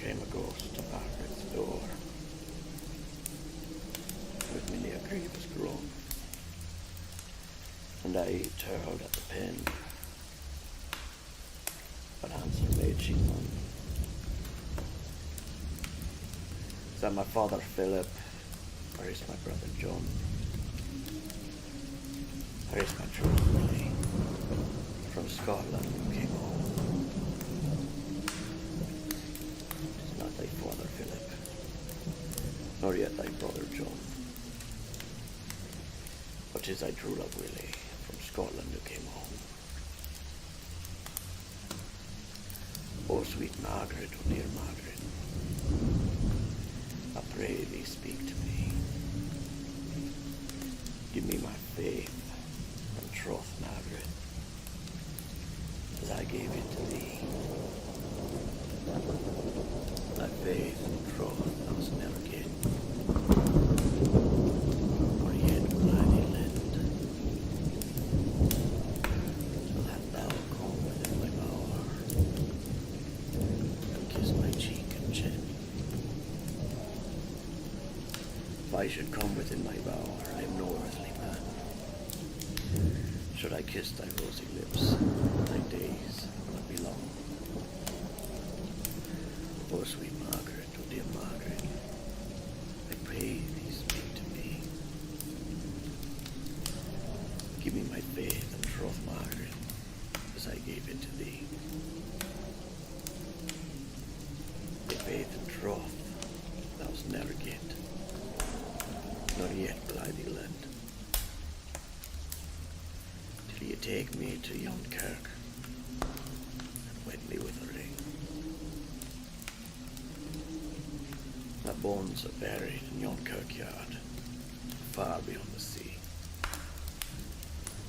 came a ghost to Margaret's door, with many a grievous groan, and I turned at the pen, but answer made she none. Is that my father Philip, or is my brother John, or is my true Willie from Scotland who came home? Tis not thy father Philip, nor yet thy brother John, but tis thy true love Willie from Scotland who came home. Oh sweet Margaret, oh dear Margaret, I pray thee speak to me. Give me my faith and troth, Margaret, as I gave it to thee. Thy faith and troth thou must never get, nor yet will I thee lend, till that thou come within my bower, and kiss my cheek and chin. If I should come within my bower, I am no earthly man. Should I kiss thy rosy lips, thy days will not be long. Oh sweet Margaret, oh dear Margaret, I pray thee speak to me. Give me my faith and troth, Margaret, as I gave it to thee. Thy faith and troth thou'st never get, nor yet will I thee lend, till ye take me to yon kirk and wed me with a ring. My bones are buried in yon kirkyard, far beyond the sea,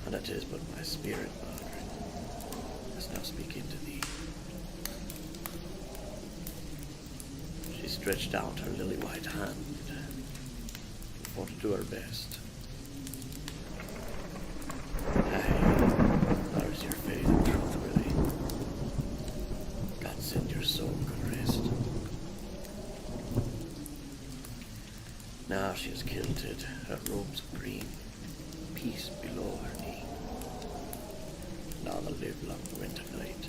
and it is but my spirit, Margaret, as now speaking to thee. She stretched out her lily-white hand, for to do her best. Aye, there's your faith and truth, Willie. God send your soul good rest. Now she is kilted, her robes of green, peace below her knee. Now the livelong winter night,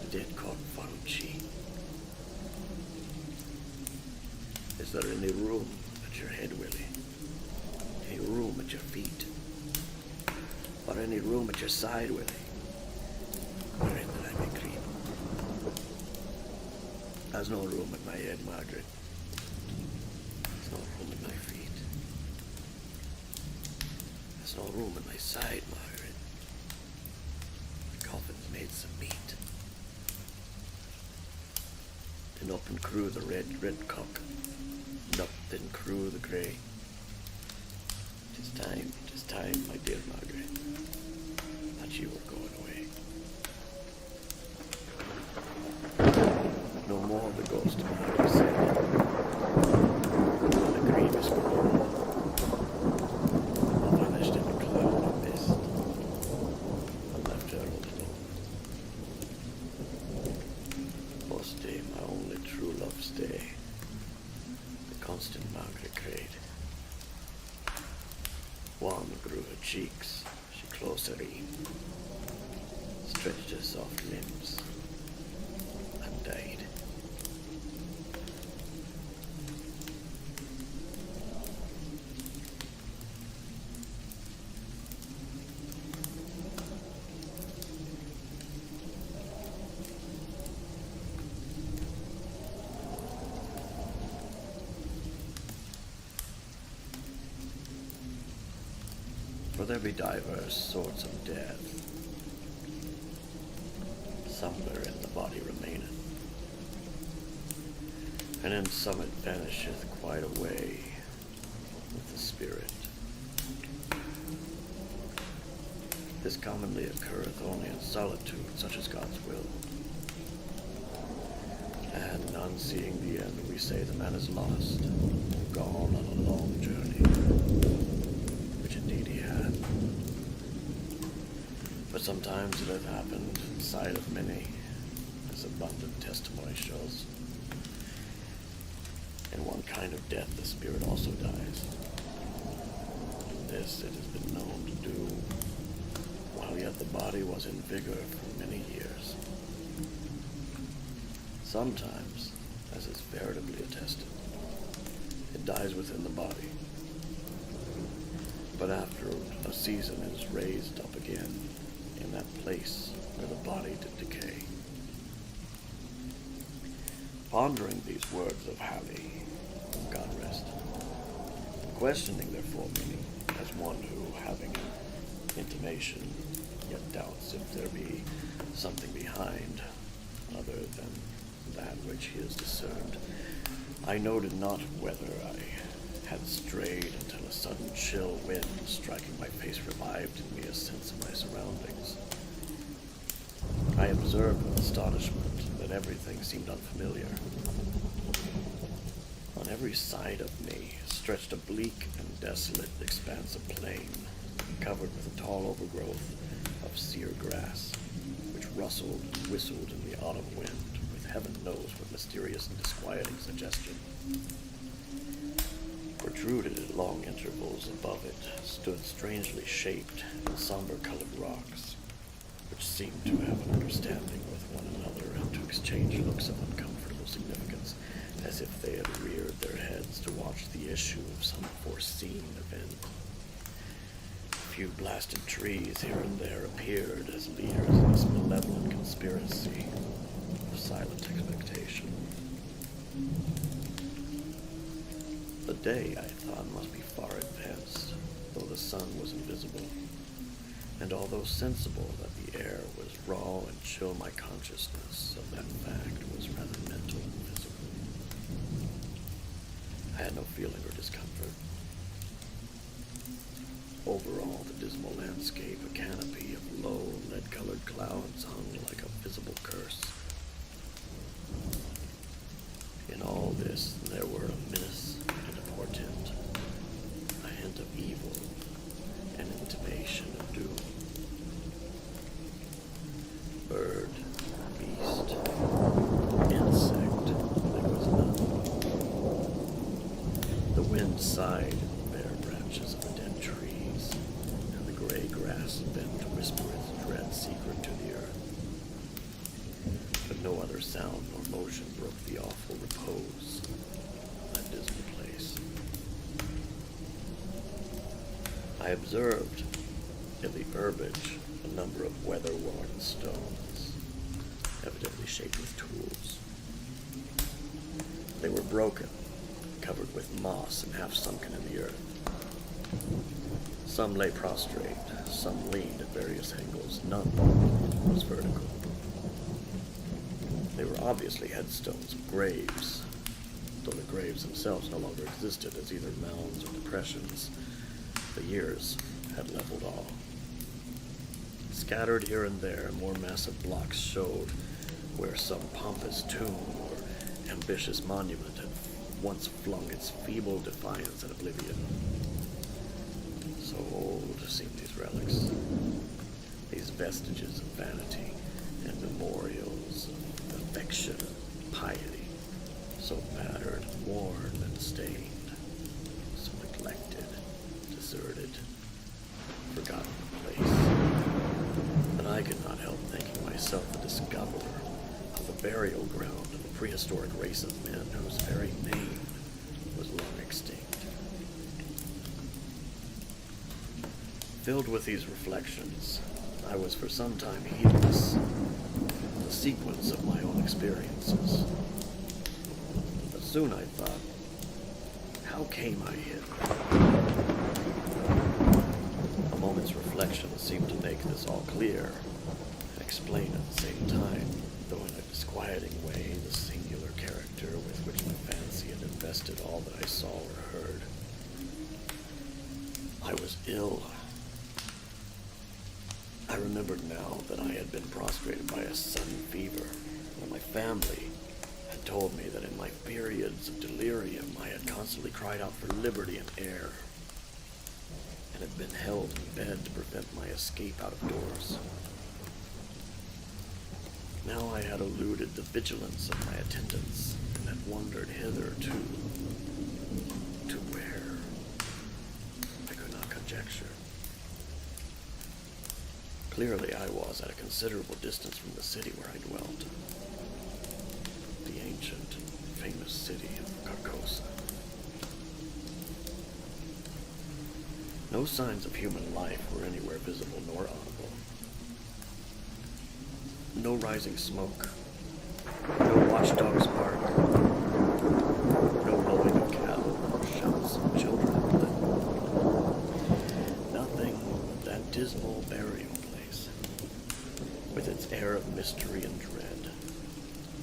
the dead cock followed she. Is there any room at your head, Willie? Any room at your feet? Or any room at your side, Willie? Wherein that I may creep? There's no room at my head, Margaret. There's no room at my feet. There's no room at my side, Margaret. The coffin's made some meat. Then up and crew the red cock, and up then crew the grey. 'Tis time, my dear Margaret, that you were going away. No more the ghost of Margaret said, and the grievous groan vanished in a cloud of mist, and left her all alone. Oh stay, my only true love, stay, the constant Margaret crayed. Warm grew her cheeks, she closed her een, stretched her soft limbs, and died. For there be divers sorts of death, some wherein the body remaineth, and in some it vanisheth quite away with the spirit. This commonly occurreth only in solitude, such as God's will. And on seeing the end, we say the man is lost, gone on a long journey, which indeed he had. But sometimes it hath happened in sight of many, as abundant testimony shows. and one kind of death the spirit also dies. This it has been known to do, while yet the body was in vigor for many years. Sometimes, as is veritably attested, it dies within the body, but after a season it is raised up again in that place where the body did decay. Pondering these words of Halley, God rest, questioning their full meaning, as one who, having intimation, yet doubts if there be something behind, other than that which he has discerned, I noted not whether I had strayed until a sudden chill wind striking my face revived in me a sense of my surroundings. I observed with astonishment that everything seemed unfamiliar. On every side of me stretched a bleak and desolate expanse of plain, covered with a tall overgrowth of sere grass, which rustled and whistled in the autumn wind, with heaven knows what mysterious and disquieting suggestion. Protruded at long intervals above it stood strangely shaped and somber-colored rocks, which seemed to have an understanding with one another and to exchange looks of uncomfortable significance, as if they had reared their heads to watch the issue of some foreseen event. A few blasted trees here and there appeared as leaders in this malevolent conspiracy of silent expectation. The day, I thought, must be far advanced, though the sun was invisible, and although sensible that the air was raw and chill, my consciousness of that fact was rather mental than physical. I had no feeling or discomfort. Over all the dismal landscape, a canopy of low, lead-colored clouds hung like a visible curse. In all this, there were a menace and a portent, a hint of evil, an intimation of doom. Bird, beast, insect, there was none. The wind sighed in the bare branches of the dead trees, and the gray grass bent to whisper its dread secret to the earth. But no other sound nor motion broke the awful repose of that dismal place. I observed in the herbage a number of weather-worn stones, evidently shaped with tools. They were broken, covered with moss and half sunken in the earth. Some lay prostrate, some leaned at various angles, none was vertical. They were obviously headstones of graves, though the graves themselves no longer existed as either mounds or depressions. The years had leveled all. Scattered here and there, more massive blocks showed where some pompous tomb or ambitious monument had once flung its feeble defiance at oblivion. So old seemed these relics, these vestiges of vanity and memorials of affection and piety, so battered, worn, and stained, so neglected, deserted, forgotten place, that I could not help thinking myself the discoverer of the burial ground of a prehistoric race of men whose very name was long extinct. Filled with these reflections, I was for some time heedless of the sequence of my own experiences. But soon I thought, how came I here? A moment's reflection seemed to make this all clear, and explain at the same time, though in a disquieting way, the singular character with which my fancy had invested all that I saw or heard. I was ill. I remembered now that I had been prostrated by a sudden fever, and my family had told me that in my periods of delirium I had constantly cried out for liberty and air, and had been held in bed to prevent my escape out of doors. Now I had eluded the vigilance of my attendants, and had wandered hither to where? I could not conjecture. Clearly I was at a considerable distance from the city where I dwelt. The ancient, famous city of Carcosa. No signs of human life were anywhere visible nor audible. No rising smoke. No watchdogs bark. No lowing of cattle or shouts of children in play. Nothing but that dismal burial place, with its air of mystery and dread,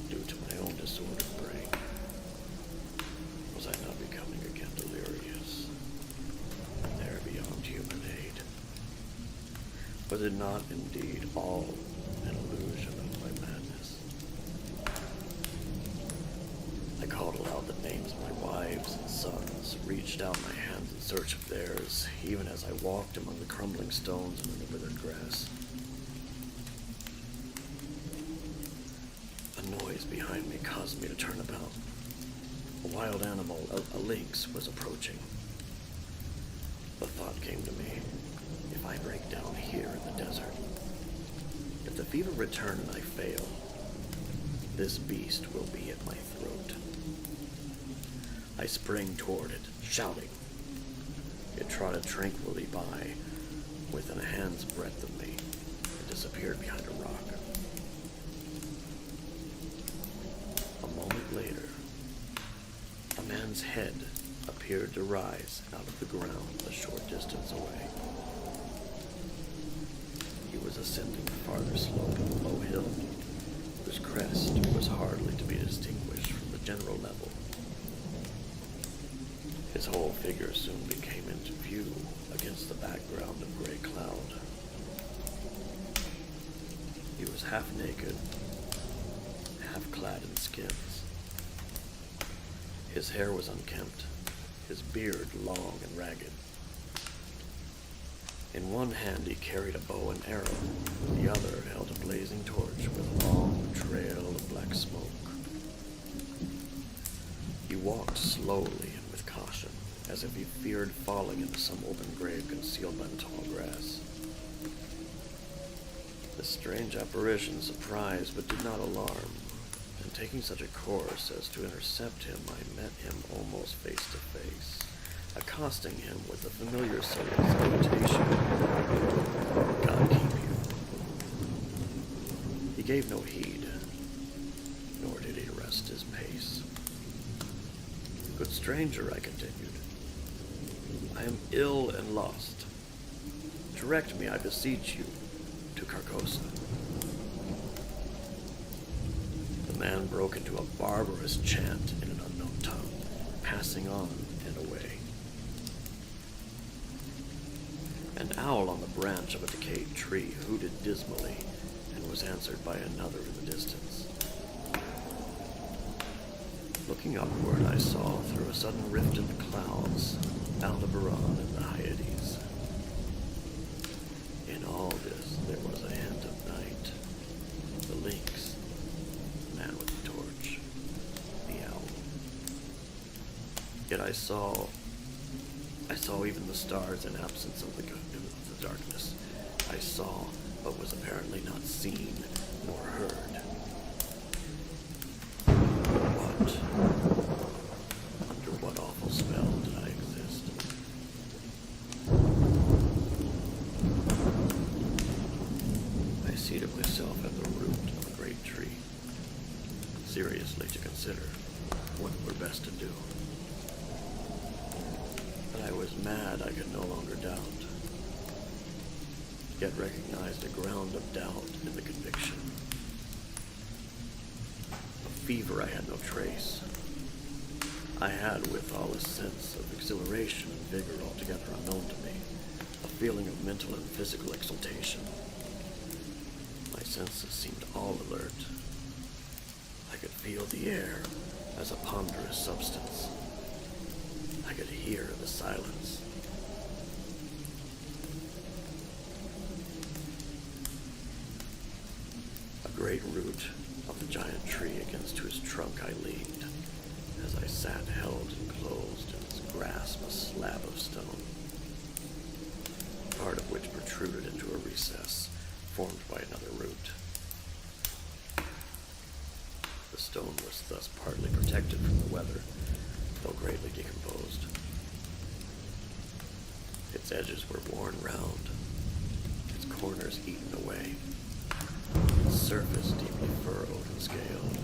due to my own disordered brain. Was I not becoming again delirious, and there beyond human aid? Was it not indeed all an illusion of my madness? I called aloud the names of my wives and sons, reached out my hands in search of theirs, even as I walked among the crumbling stones and in the withered grass. A noise behind me caused me to turn about. A wild animal, a lynx, was approaching. The thought came to me, if I break down here in the desert, if the fever return and I fail, this beast will be at my throat. I sprang toward it, shouting. It trotted tranquilly by, within a hand's breadth of me, and disappeared behind a rock. A moment later, a man's head appeared to rise out of the ground a short distance away. He was ascending a farther slope of a low hill, whose crest was hardly to be distinguished from the general level. His whole figure soon became into view against the background of gray cloud. He was half naked, half clad in skins. His hair was unkempt, his beard long and ragged. In one hand he carried a bow and arrow, the other held a blazing torch with a long trail of black smoke. He walked slowly and with caution, as if he feared falling into some open grave concealed by the tall grass. This strange apparition surprised but did not alarm, and taking such a course as to intercept him, I met him almost face to face, accosting him with the familiar salutation, "God keep you." He gave no heed, nor did he rest his pace. "Good stranger," I continued, "I am ill and lost. Direct me, I beseech you, to Carcosa." The man broke into a barbarous chant in an unknown tongue, passing on and away. An owl on the branch of a decayed tree hooted dismally and was answered by another in the distance. Looking upward, I saw through a sudden rift in the clouds Aldebaran and the Hyades. In all this there was a hint of night. The lynx, the man with the torch, the owl. Yet I saw even the stars in absence of the darkness. I saw, but was apparently not seen nor heard. Under what awful spell did I exist? I seated myself at the root of a great tree, seriously to consider what were best to do. That I was mad I could no longer doubt, yet recognized a ground of doubt in the conviction. Of fever I had no trace. I had withal a sense of exhilaration and vigor altogether unknown to me, a feeling of mental and physical exaltation. My senses seemed all alert. I could feel the air as a ponderous substance. I could hear the silence. A great root of the giant tree against whose trunk I leaned as I sat held enclosed in his grasp a slab of stone, part of which protruded into a recess formed by another root. The stone was thus partly protected from the weather, though greatly decomposed. Its edges were worn round, its corners eaten away, its surface deeply furrowed and scaled.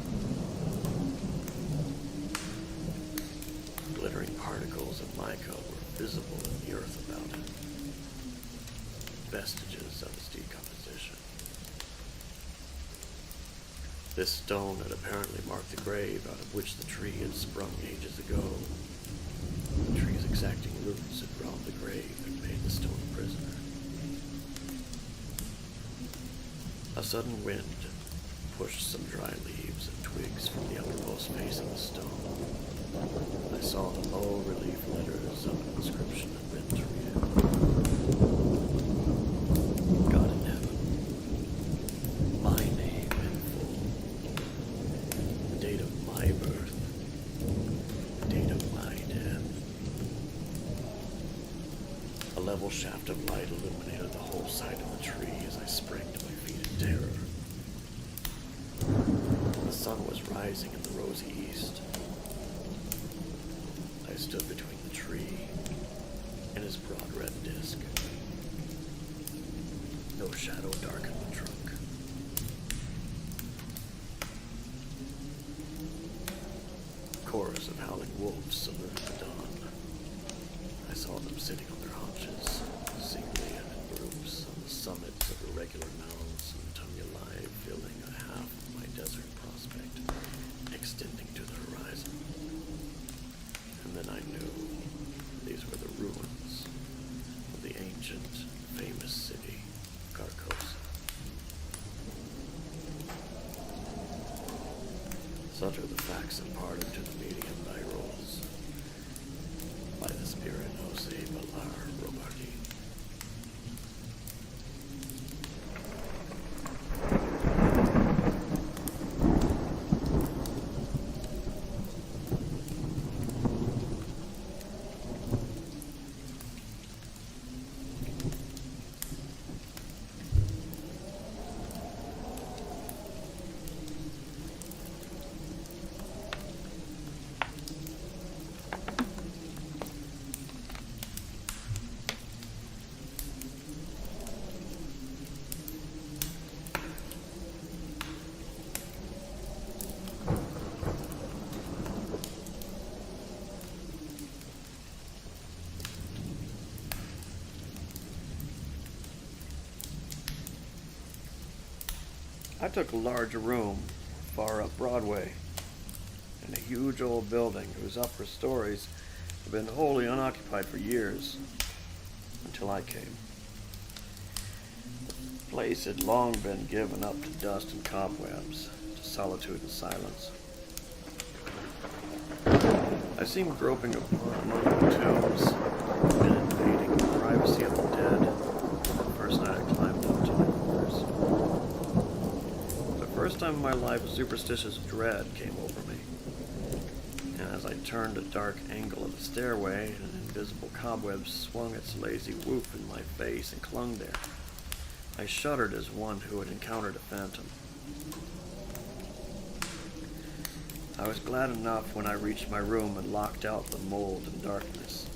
Glittering particles of mica were visible in the earth about it, vestiges of its decomposition. This stone had apparently marked the grave out of which the tree had sprung ages ago. The tree's exacting roots had grown the grave and made the stone a prisoner. A sudden wind pushed some dry leaves and twigs from the uppermost face of the stone. I saw the low relief letters of an inscription and went to read it. God in heaven, my name in full, the date of my birth, the date of my death. A level shaft of light illuminated the whole side of the tree as I sprang to my feet in terror. The sun was rising in the rosy east. I stood between the tree and his broad red disk. No shadow darkened the trunk. A chorus of howling wolves saluted the dawn. I saw them sitting on their haunches, singly and in groups, on the summits of irregular mounds and tongue alive, filling a half of my desert prospect, extending to the horizon. And then I knew these were the ruins of the ancient, famous city, Carcosa. Such are the facts imparted to the medium by rolls, by the spirit Jose Balar Robardi. I took a large room far up Broadway in a huge old building whose upper stories had been wholly unoccupied for years, until I came. The place had long been given up to dust and cobwebs, to solitude and silence. I seemed groping among the tombs and invading the privacy of the dead the first night I climbed up to the first. First time in my life, a superstitious dread came over me, and as I turned a dark angle of the stairway, an invisible cobweb swung its lazy woof in my face and clung there. I shuddered as one who had encountered a phantom. I was glad enough when I reached my room and locked out the mold and darkness.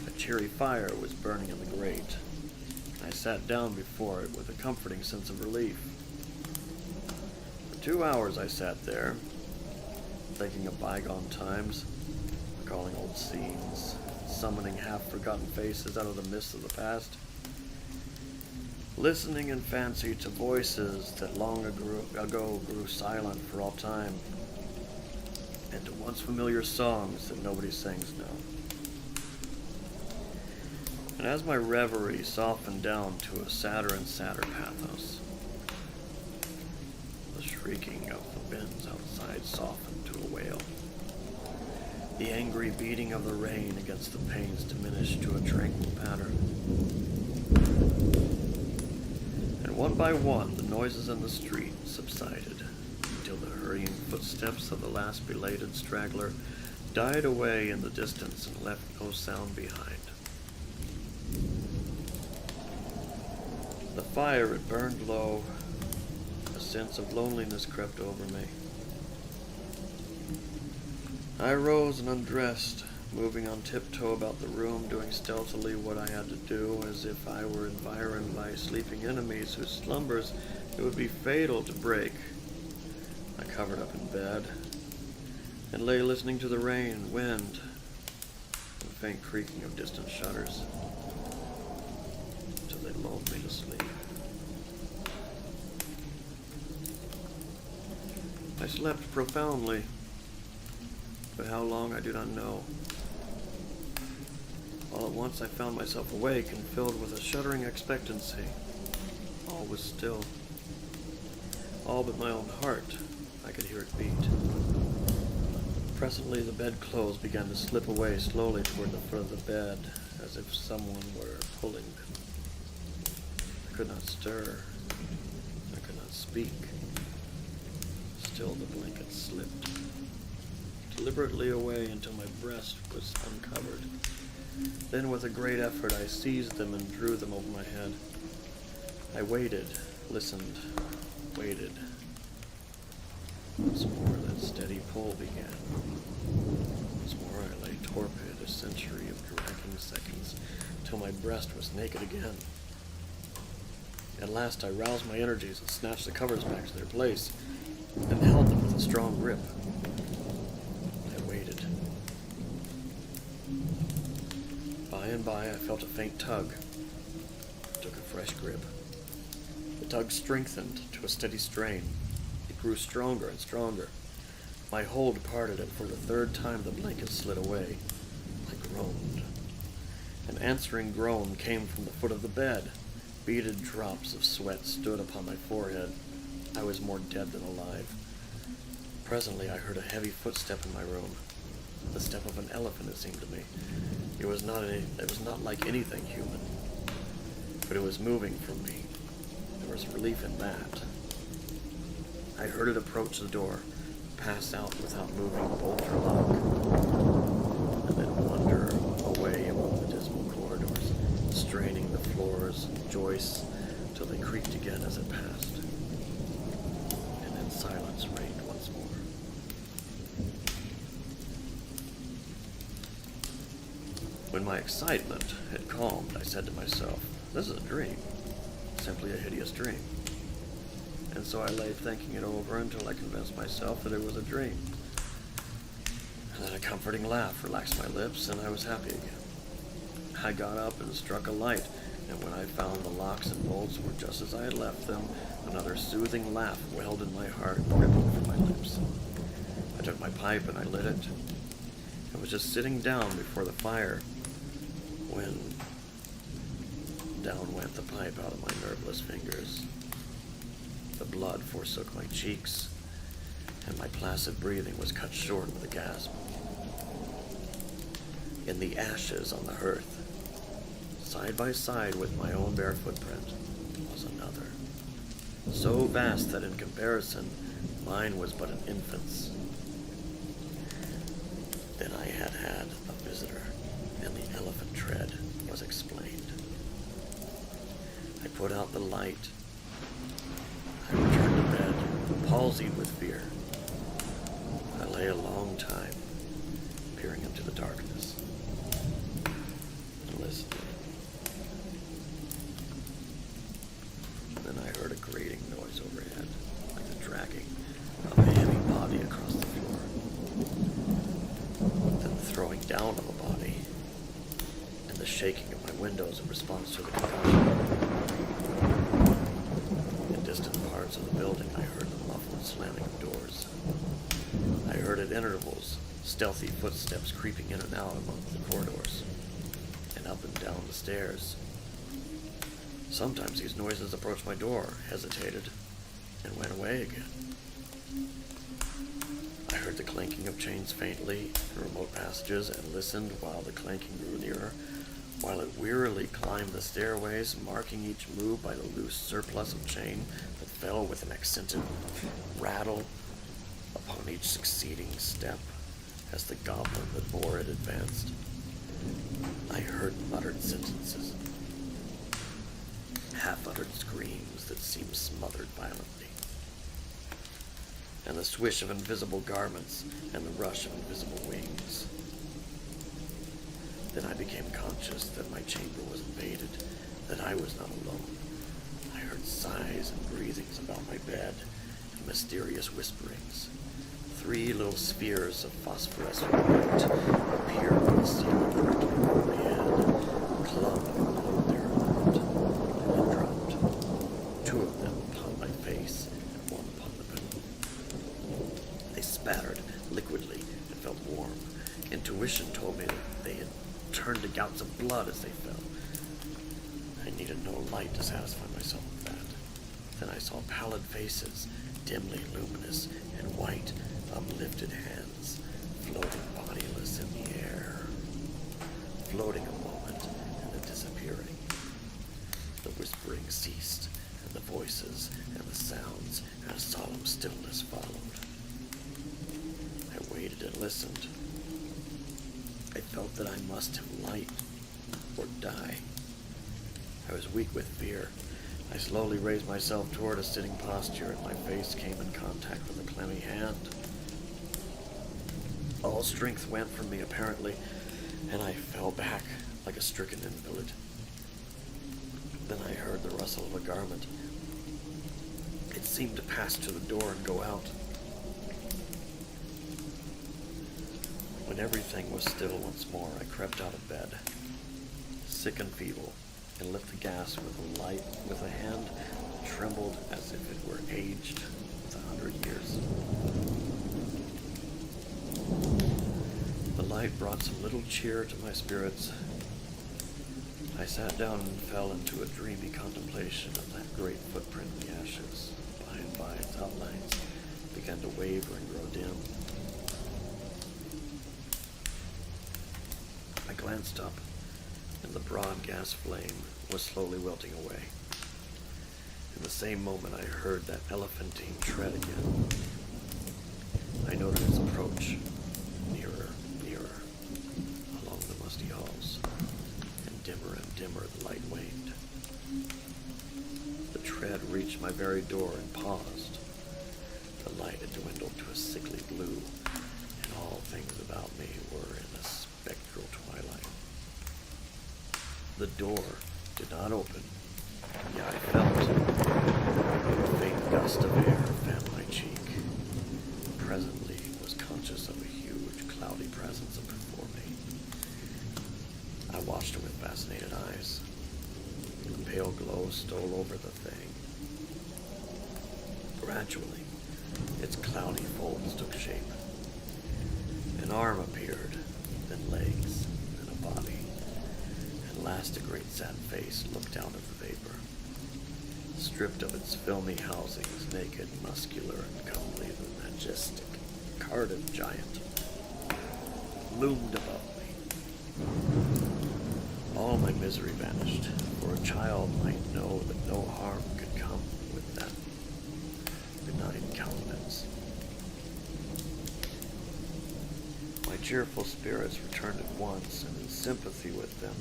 A cheery fire was burning in the grate. I sat down before it with a comforting sense of relief. 2 hours I sat there, thinking of bygone times, recalling old scenes, summoning half-forgotten faces out of the mists of the past, listening in fancy to voices that long ago grew silent for all time, and to once familiar songs that nobody sings now. And as my reverie softened down to a sadder and sadder pathos, the shrieking of the winds outside softened to a wail. The angry beating of the rain against the panes diminished to a tranquil patter. And one by one, the noises in the street subsided, till the hurrying footsteps of the last belated straggler died away in the distance and left no sound behind. The fire had burned low. A sense of loneliness crept over me. I rose and undressed, moving on tiptoe about the room, doing stealthily what I had to do, as if I were environed by sleeping enemies whose slumbers it would be fatal to break. I covered up in bed and lay listening to the rain and wind and the faint creaking of distant shutters till they lulled me to sleep. I slept profoundly, but how long I do not know. All at once I found myself awake and filled with a shuddering expectancy. All was still. All but my own heart. I could hear it beat. Presently the bedclothes began to slip away slowly toward the foot of the bed, as if someone were pulling them. I could not stir. I could not speak. Still the blanket slipped deliberately away until my breast was uncovered. Then with a great effort I seized them and drew them over my head. I waited, listened, waited. Once more that steady pull began. Once more I lay torpid, a century of dragging seconds, till my breast was naked again. At last I roused my energies and snatched the covers back to their place, and held them with a strong grip. I waited. By and by I felt a faint tug. I took a fresh grip. The tug strengthened to a steady strain. It grew stronger and stronger. My hold parted, and for the third time the blanket slid away. I groaned. An answering groan came from the foot of the bed. Beaded drops of sweat stood upon my forehead. I was more dead than alive. Presently I heard a heavy footstep in my room. The step of an elephant, it seemed to me. It was not like anything human. But it was moving from me. There was relief in that. I heard it approach the door, pass out without moving bolt or lock, and then wander away among the dismal corridors, straining the floors, joists, till they creaked again as it passed. And then silence reigned once more. When my excitement had calmed, I said to myself, this is a dream, simply a hideous dream. And so I lay thinking it over until I convinced myself that it was a dream. And then a comforting laugh relaxed my lips, and I was happy again. I got up and struck a light, and when I found the locks and bolts were just as I had left them, another soothing laugh welled in my heart, rippling from my lips. I took my pipe and I lit it. I was just sitting down before the fire when down went the pipe out of my nerveless fingers. The blood forsook my cheeks, and my placid breathing was cut short with a gasp. In the ashes on the hearth, side by side with my own bare footprint, was another, so vast that in comparison, mine was but an infant's. Then I had a visitor, and the elephant tread was explained. I put out the light. I returned to bed, palsied with fear. I lay a long time, peering into the darkness and listening. Then I heard a grating noise overhead, like the dragging of a heavy body across the floor. Then the throwing down of a body, and the shaking of my windows in response to the concussion. In distant parts of the building, I heard the muffled slamming of doors. I heard at intervals stealthy footsteps creeping in and out among the corridors, and up and down the stairs. Sometimes these noises approached my door, hesitated, and went away again. I heard the clanking of chains faintly in remote passages, and listened while the clanking grew nearer, while it wearily climbed the stairways, marking each move by the loose surplus of chain that fell with an accented rattle Upon each succeeding step, as the goblin that bore it advanced, I heard muttered sentences, half-uttered screams that seemed smothered violently, and the swish of invisible garments and the rush of invisible wings. Then I became conscious that my chamber was invaded, that I was not alone. I heard sighs and breathings about my bed, and mysterious whisperings. 3 little spheres of phosphorescent light appeared on the ceiling directly over my head, clung and glowed there a moment, and dropped. 2 of them upon my face and 1 upon the pillow. They spattered liquidly and felt warm. Intuition told me that they had turned to gouts of blood as they fell. I needed no light to satisfy myself with that. Then I saw pallid faces, dimly luminous and white, uplifted hands, floating bodiless in the air, floating a moment and then disappearing. The whispering ceased, and the voices and the sounds and a solemn stillness followed. I waited and listened. I felt that I must have light or die. I was weak with fear. I slowly raised myself toward a sitting posture, and my face came in contact with a clammy hand. All strength went from me, apparently, and I fell back like a stricken invalid. Then I heard the rustle of a garment. It seemed to pass to the door and go out. When everything was still once more, I crept out of bed, sick and feeble, and lit the gas with a hand that trembled as if it were aged with 100 years. The light brought some little cheer to my spirits. I sat down and fell into a dreamy contemplation of that great footprint in the ashes. By and by, its outlines began to waver and grow dim. I glanced up, and the broad gas flame was slowly wilting away. In the same moment, I heard that elephantine tread again. I noted its approach, nearer, nearer, along the musty halls, and dimmer the light waned. The tread reached my very door and paused. The light had dwindled to a sickly blue, and all things about me were in a spectral twilight. The door did not open, yet I felt a faint gust of air fan my cheek. Presently was conscious of a huge, cloudy presence before me. I watched it with fascinated eyes. A pale glow stole over the thing. Gradually, its cloudy folds took shape. An arm appeared, then legs, then a body. At last a great sad face looked out of the vapor. Stripped of its filmy housings, naked, muscular, and comely, the majestic, Cardiff giant loomed above me. All my misery vanished, for a child might know that no harm could come with that benign countenance. My cheerful spirits returned at once, and in sympathy with them,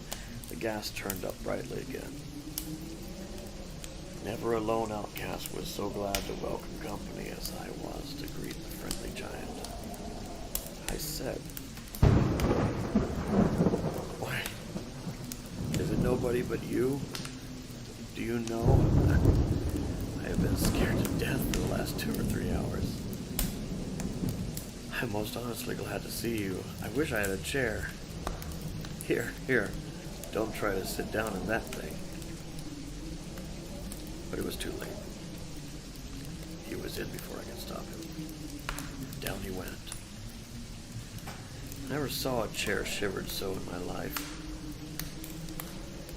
the gas turned up brightly again. Never a lone outcast was so glad to welcome company as I was to greet the friendly giant. I said, "Why, is it nobody but you? Do you know? I have been scared to death for the last 2 or 3 hours. I'm most honestly glad to see you. I wish I had a chair. Here, don't try to sit down in that thing." But it was too late. He was in before I could stop him. Down he went. I never saw a chair shivered so in my life.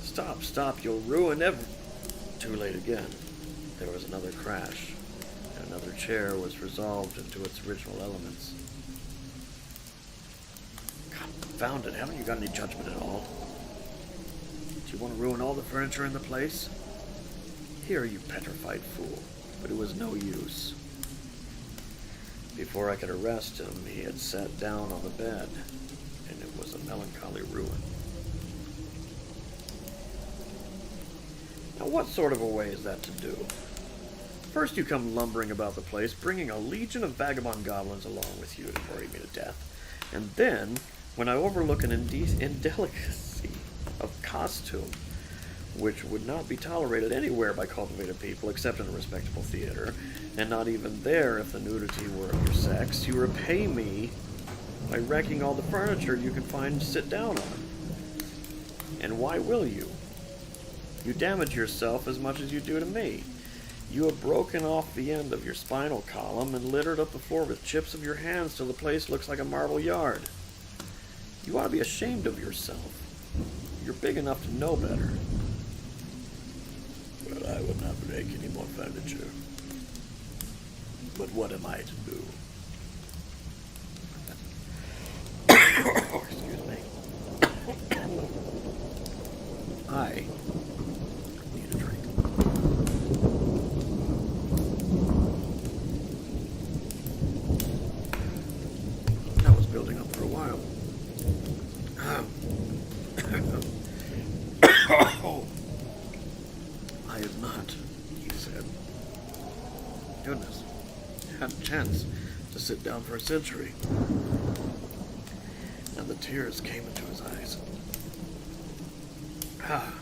Stop, you'll ruin Too late again. There was another crash, and another chair was resolved into its original elements. Confound it, haven't you got any judgment at all? Do you want to ruin all the furniture in the place? Here, you petrified fool, but it was no use. Before I could arrest him, he had sat down on the bed, and it was a melancholy ruin. Now, what sort of a way is that to do? First you come lumbering about the place, bringing a legion of vagabond goblins along with you to worry me to death. And then, when I overlook an indelicacy of costume, which would not be tolerated anywhere by cultivated people except in a respectable theater, and not even there if the nudity were of your sex, you repay me by wrecking all the furniture you can find to sit down on. And why will you? You damage yourself as much as you do to me. You have broken off the end of your spinal column and littered up the floor with chips of your hands till the place looks like a marble yard. You ought to be ashamed of yourself. You're big enough to know better. Well, I will not break any more furniture. But what am I to do? Excuse me. I need a drink. That was building up for a while. I have not, he said. Goodness, had a chance to sit down for a century. And the tears came into his eyes. Ah,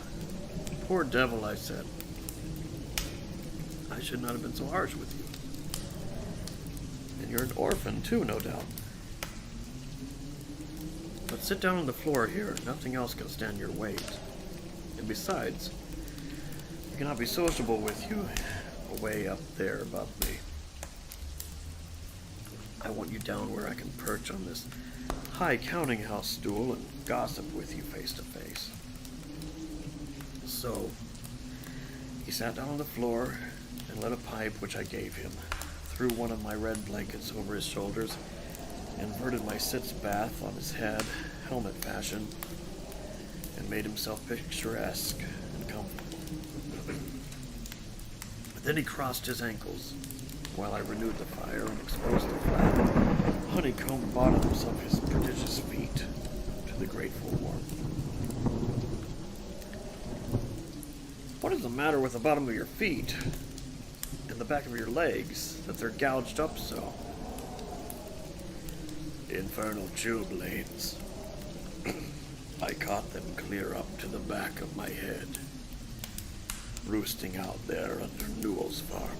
poor devil, I said. I should not have been so harsh with you. And you're an orphan, too, no doubt. But sit down on the floor here. Nothing else can stand your weight. And besides, I cannot be sociable with you away up there above me. I want you down where I can perch on this high counting house stool and gossip with you face to face. So, he sat down on the floor and lit a pipe which I gave him, threw one of my red blankets over his shoulders, inverted my sitz bath on his head, helmet fashion, and made himself picturesque and comfortable. But then he crossed his ankles while I renewed the fire and exposed the flat, honeycomb bottoms of his prodigious feet to the grateful warmth. What is the matter with the bottom of your feet and the back of your legs that they're gouged up so? Infernal chilblains. I caught them clear up to the back of my head, roosting out there under Newell's farm.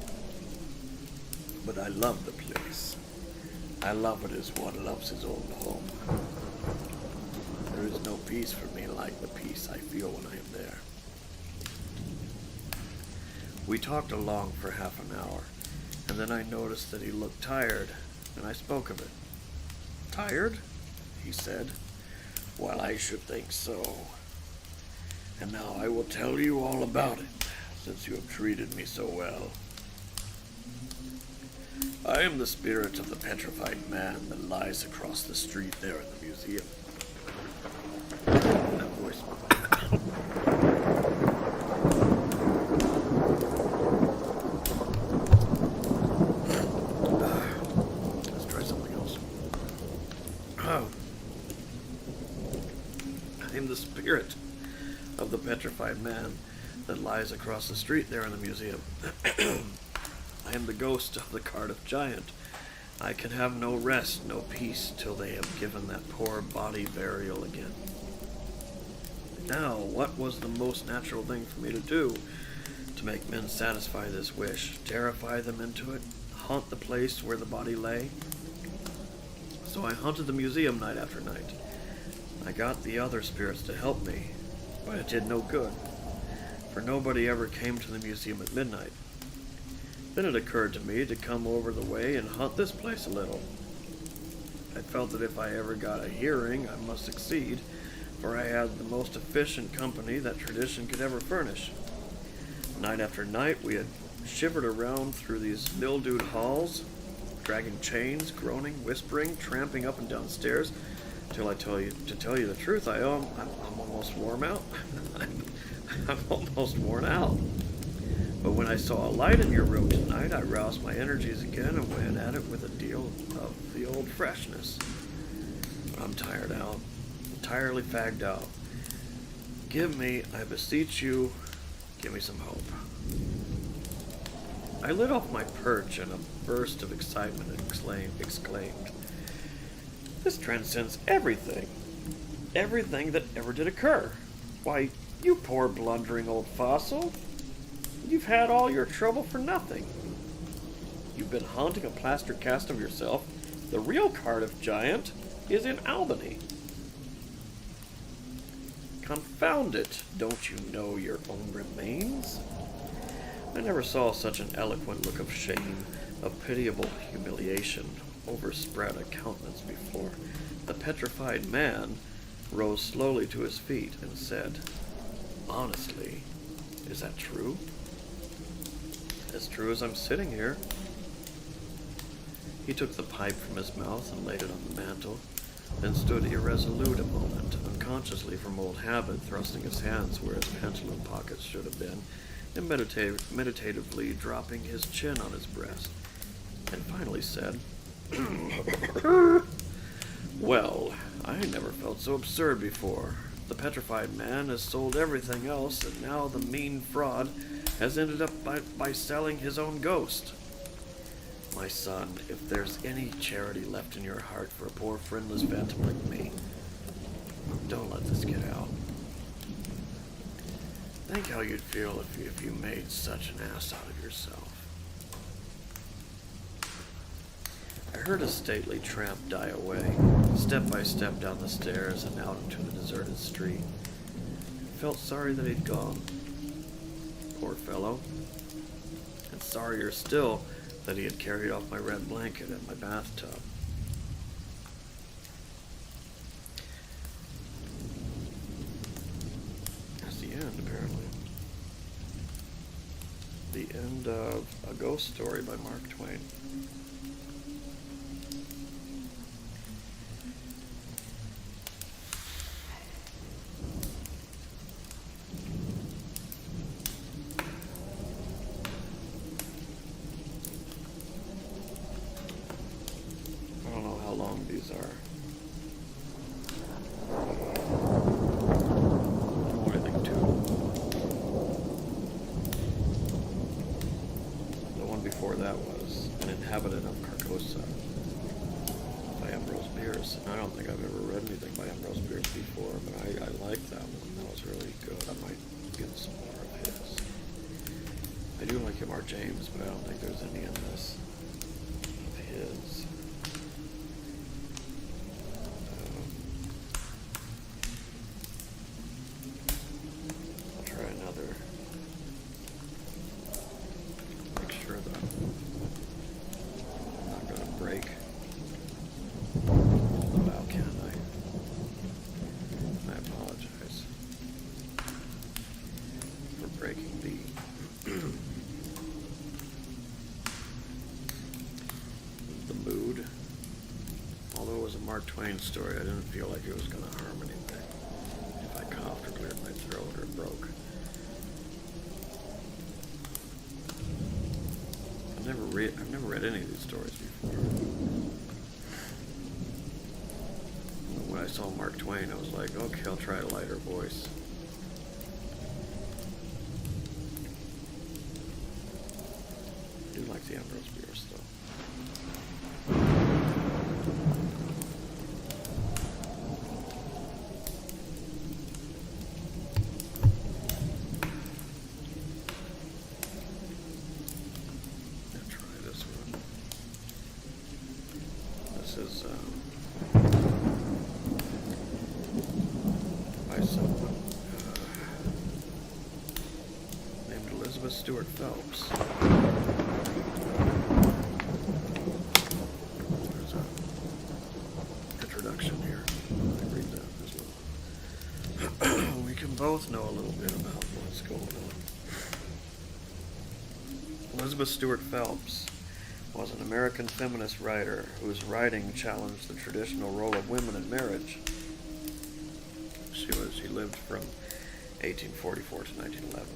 But I love the place. I love it as one loves his own home. There is no peace for me like the peace I feel when I am there. We talked along for half an hour, and then I noticed that he looked tired, and I spoke of it. Tired? He said. Well, I should think so. And now I will tell you all about it, since you have treated me so well. I am the spirit of the petrified man that lies across the street there in the museum. That voice. Let's try something else. I am the spirit of the petrified man that lies across the street there in the museum. I am the ghost of the Cardiff giant. I can have no rest, no peace, till they have given that poor body burial again. Now, what was the most natural thing for me to do to make men satisfy this wish? Terrify them into it? Haunt the place where the body lay? So I haunted the museum night after night. I got the other spirits to help me, but it did no good, for nobody ever came to the museum at midnight. Then it occurred to me to come over the way and hunt this place a little. I felt that if I ever got a hearing, I must succeed, for I had the most efficient company that tradition could ever furnish. Night after night, we had shivered around through these mildewed halls, dragging chains, groaning, whispering, tramping up and down stairs, till to tell you the truth, I'm almost worn out. I'm almost worn out. But when I saw a light in your room tonight, I roused my energies again and went at it with a deal of the old freshness. But I'm tired out, entirely fagged out. Give me, I beseech you, give me some hope. I lit off my perch in a burst of excitement and exclaimed, this transcends everything. Everything that ever did occur. Why, you poor blundering old fossil. You've had all your trouble for nothing. You've been haunting a plaster cast of yourself. The real Cardiff giant is in Albany. Confound it, don't you know your own remains? I never saw such an eloquent look of shame, of pitiable humiliation overspread a countenance before. The petrified man rose slowly to his feet and said, honestly, is that true? As true as I'm sitting here. He took the pipe from his mouth and laid it on the mantel, then stood irresolute a moment, unconsciously from old habit, thrusting his hands where his pantaloon pockets should have been, and meditatively dropping his chin on his breast, and finally said, well, I never felt so absurd before. The petrified man has sold everything else, and now the mean fraud has ended up by selling his own ghost. My son, if there's any charity left in your heart for a poor friendless phantom like me, don't let this get out. Think how you'd feel if you made such an ass out of yourself. I heard a stately tramp die away, step by step down the stairs and out into the deserted street. I felt sorry that he'd gone. Poor fellow. And sorrier still that he had carried off my red blanket and my bathtub. That's the end, apparently. The end of A Ghost Story by Mark Twain. I don't know how long these are. Oh, I think 2. The one before that was An Inhabitant of Carcosa by Ambrose Bierce. And I don't think I've ever read anything by Ambrose Bierce before, but I liked that one. That was really good. I might get some more of his. I do like Mark James, but I don't think there's any in this of his. I'll try another. Make sure that I'm not going to break the bow can. I apologize for breaking the mood. Although it was a Mark Twain story, I didn't feel like it was going to harm anything if I coughed or cleared my throat or broke. I've never read any of these stories before. When I saw Mark Twain, I was like, okay, I'll try a lighter voice. I do like the Ambrose Bierce, though. I'll try this one. This is, by someone named Elizabeth Stewart Phelps. There's an introduction here. I read that as well. We can both know a little bit about what's going on. Elizabeth Stewart Phelps was an American feminist writer whose writing challenged the traditional role of women in marriage. She lived from 1844 to 1911.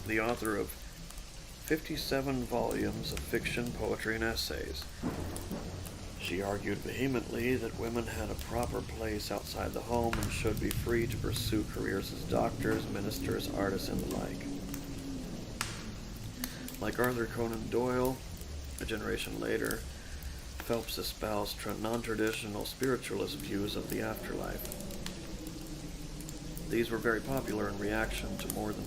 the author of 57 volumes of fiction, poetry, and essays. She argued vehemently that women had a proper place outside the home and should be free to pursue careers as doctors, ministers, artists, and the like. Like Arthur Conan Doyle, a generation later, Phelps espoused non-traditional spiritualist views of the afterlife. These were very popular in reaction to more than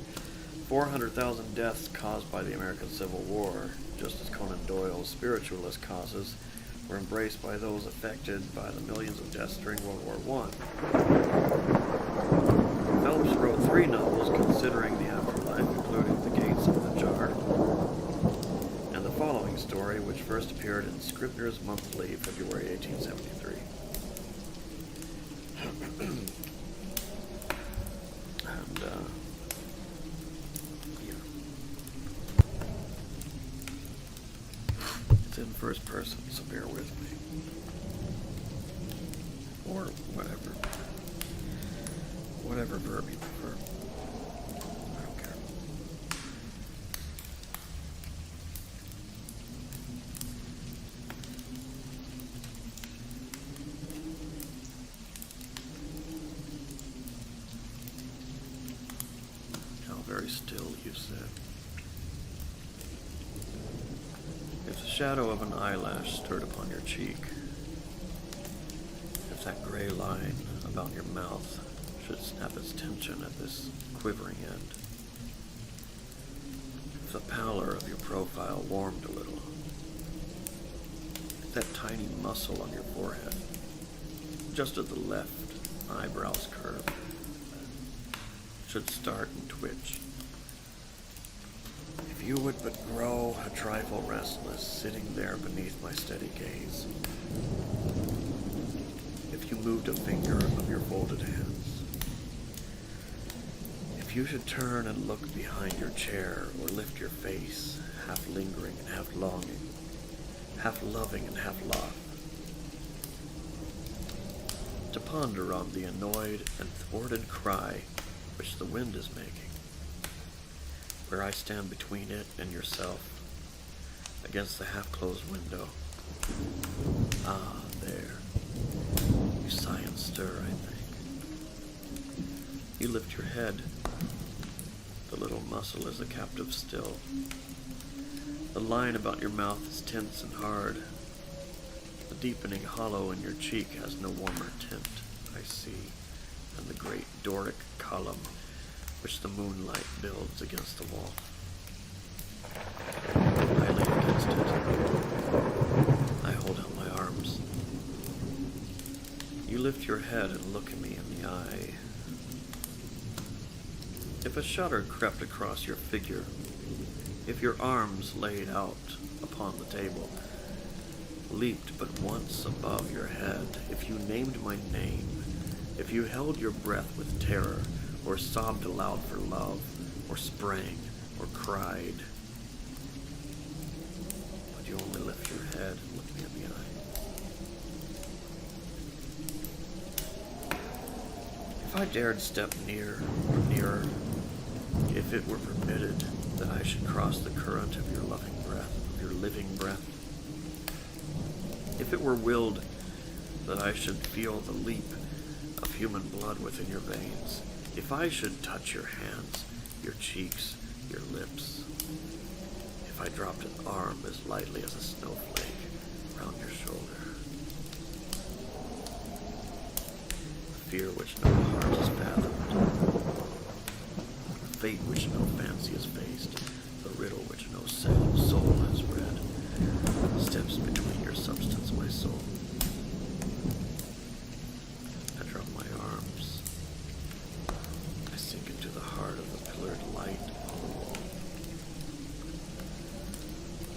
400,000 deaths caused by the American Civil War, just as Conan Doyle's spiritualist causes were embraced by those affected by the millions of deaths during World War I. Phelps wrote 3 novels considering the afterlife, including The Gates of the Jar, and the following story, which first appeared in Scribner's Monthly, February 1873. It's in first person, so bear with me. Or whatever verb you prefer. I don't care. How very still, you said. If the shadow of an eyelash stirred upon your cheek, if that gray line about your mouth should snap its tension at this quivering end, if the pallor of your profile warmed a little, if that tiny muscle on your forehead, just at the left eyebrow's curve, should start and twitch, if you would but grow a trifle restless, sitting there beneath my steady gaze, if you moved a finger of your folded hands, if you should turn and look behind your chair or lift your face, half lingering and half longing, half loving and half loth, to ponder on the annoyed and thwarted cry which the wind is making, where I stand between it and yourself, against the half-closed window. Ah, there. You sigh and stir, I think. You lift your head. The little muscle is a captive still. The line about your mouth is tense and hard. The deepening hollow in your cheek has no warmer tint, I see, than the great Doric column which the moonlight builds against the wall. I lean against it. I hold out my arms. You lift your head and look at me in the eye. If a shudder crept across your figure, if your arms laid out upon the table, leaped but once above your head, if you named my name, if you held your breath with terror, or sobbed aloud for love, or sprang, or cried, but you only lift your head and look me in the eye. If I dared step near or nearer, if it were permitted that I should cross the current of your loving breath, of your living breath, if it were willed that I should feel the leap of human blood within your veins, if I should touch your hands, your cheeks, your lips, if I dropped an arm as lightly as a snowflake round your shoulder, a fear which no heart has fathomed, a fate which no fancy has faced, the riddle which no soul has read, steps between your substance, my soul. I drop my arms. I sink into the heart of the pillared light.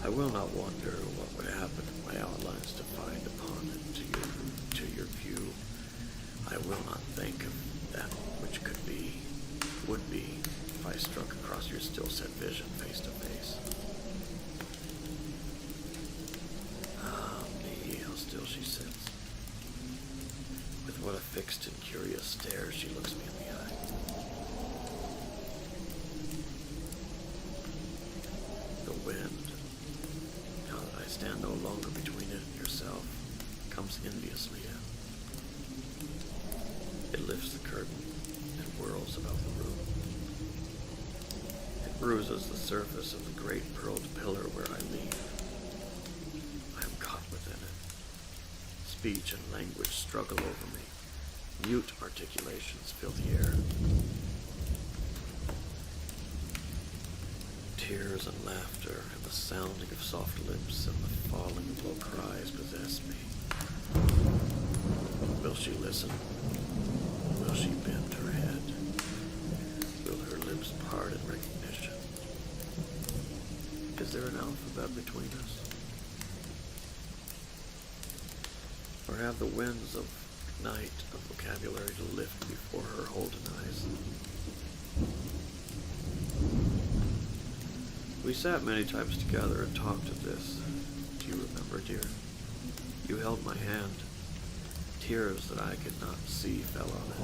I will not wonder what would happen if my outlines defined upon it to your view. I will not think of that which could be, would be, if I struck across your still-set vision face to face. Ah, me, how still she sits. With what a fixed and curious stare she looks me in the eye. stand no longer between it and yourself, comes enviously in. It lifts the curtain and whirls about the room. It bruises the surface of the great pearled pillar where I lean. I am caught within it. Speech and language struggle over me. Mute articulations fill the air. Tears and laughter and the sounding of soft lips and the falling of low cries possess me. Will she listen? Will she bend her head? Will her lips part in recognition? Is there an alphabet between us? Or have the winds of night a vocabulary to lift before her holden eyes? We sat many times together and talked of this. Do you remember, dear? You held my hand. Tears that I could not see fell on it.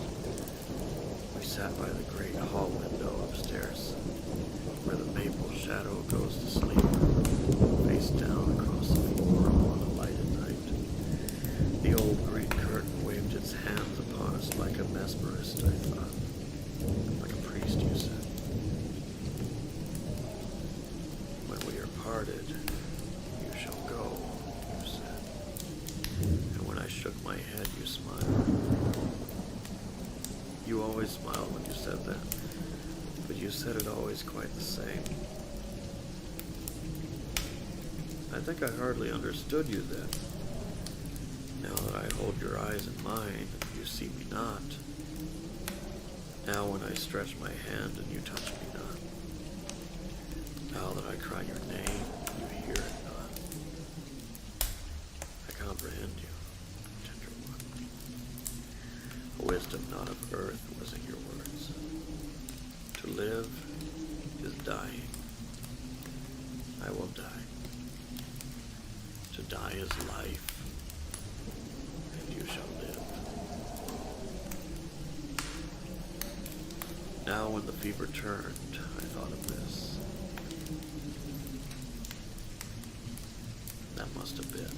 We sat by the great hall window upstairs, where the maple shadow goes to sleep, face down across the floor on a lighted night. The old green curtain waved its hands upon us like a mesmerist, I thought. Like a priest, you said. When we are parted, you shall go, you said. And when I shook my head, you smiled. You always smiled when you said that, but you said it always quite the same. I think I hardly understood you then. Now that I hold your eyes in mine, you see me not. Now when I stretch my hand and you touch me not. Now that I cry your name, you hear it not. I comprehend you, tender one. A wisdom not of earth was in your words. To live is dying. I will die. To die is life, and you shall live. Now when the fever turned, I thought of this. That must have been.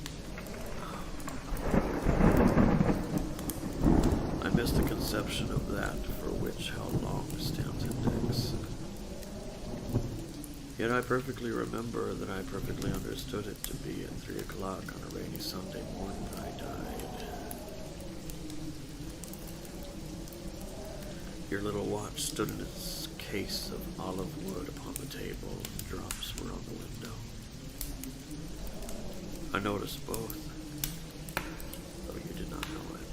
I missed the conception of that for which how long stands index. Yet I perfectly remember that I perfectly understood it to be at 3 o'clock on a rainy Sunday morning that I died. Your little watch stood in its case of olive wood upon the table, and drops were on the window. I noticed both, though you did not know it.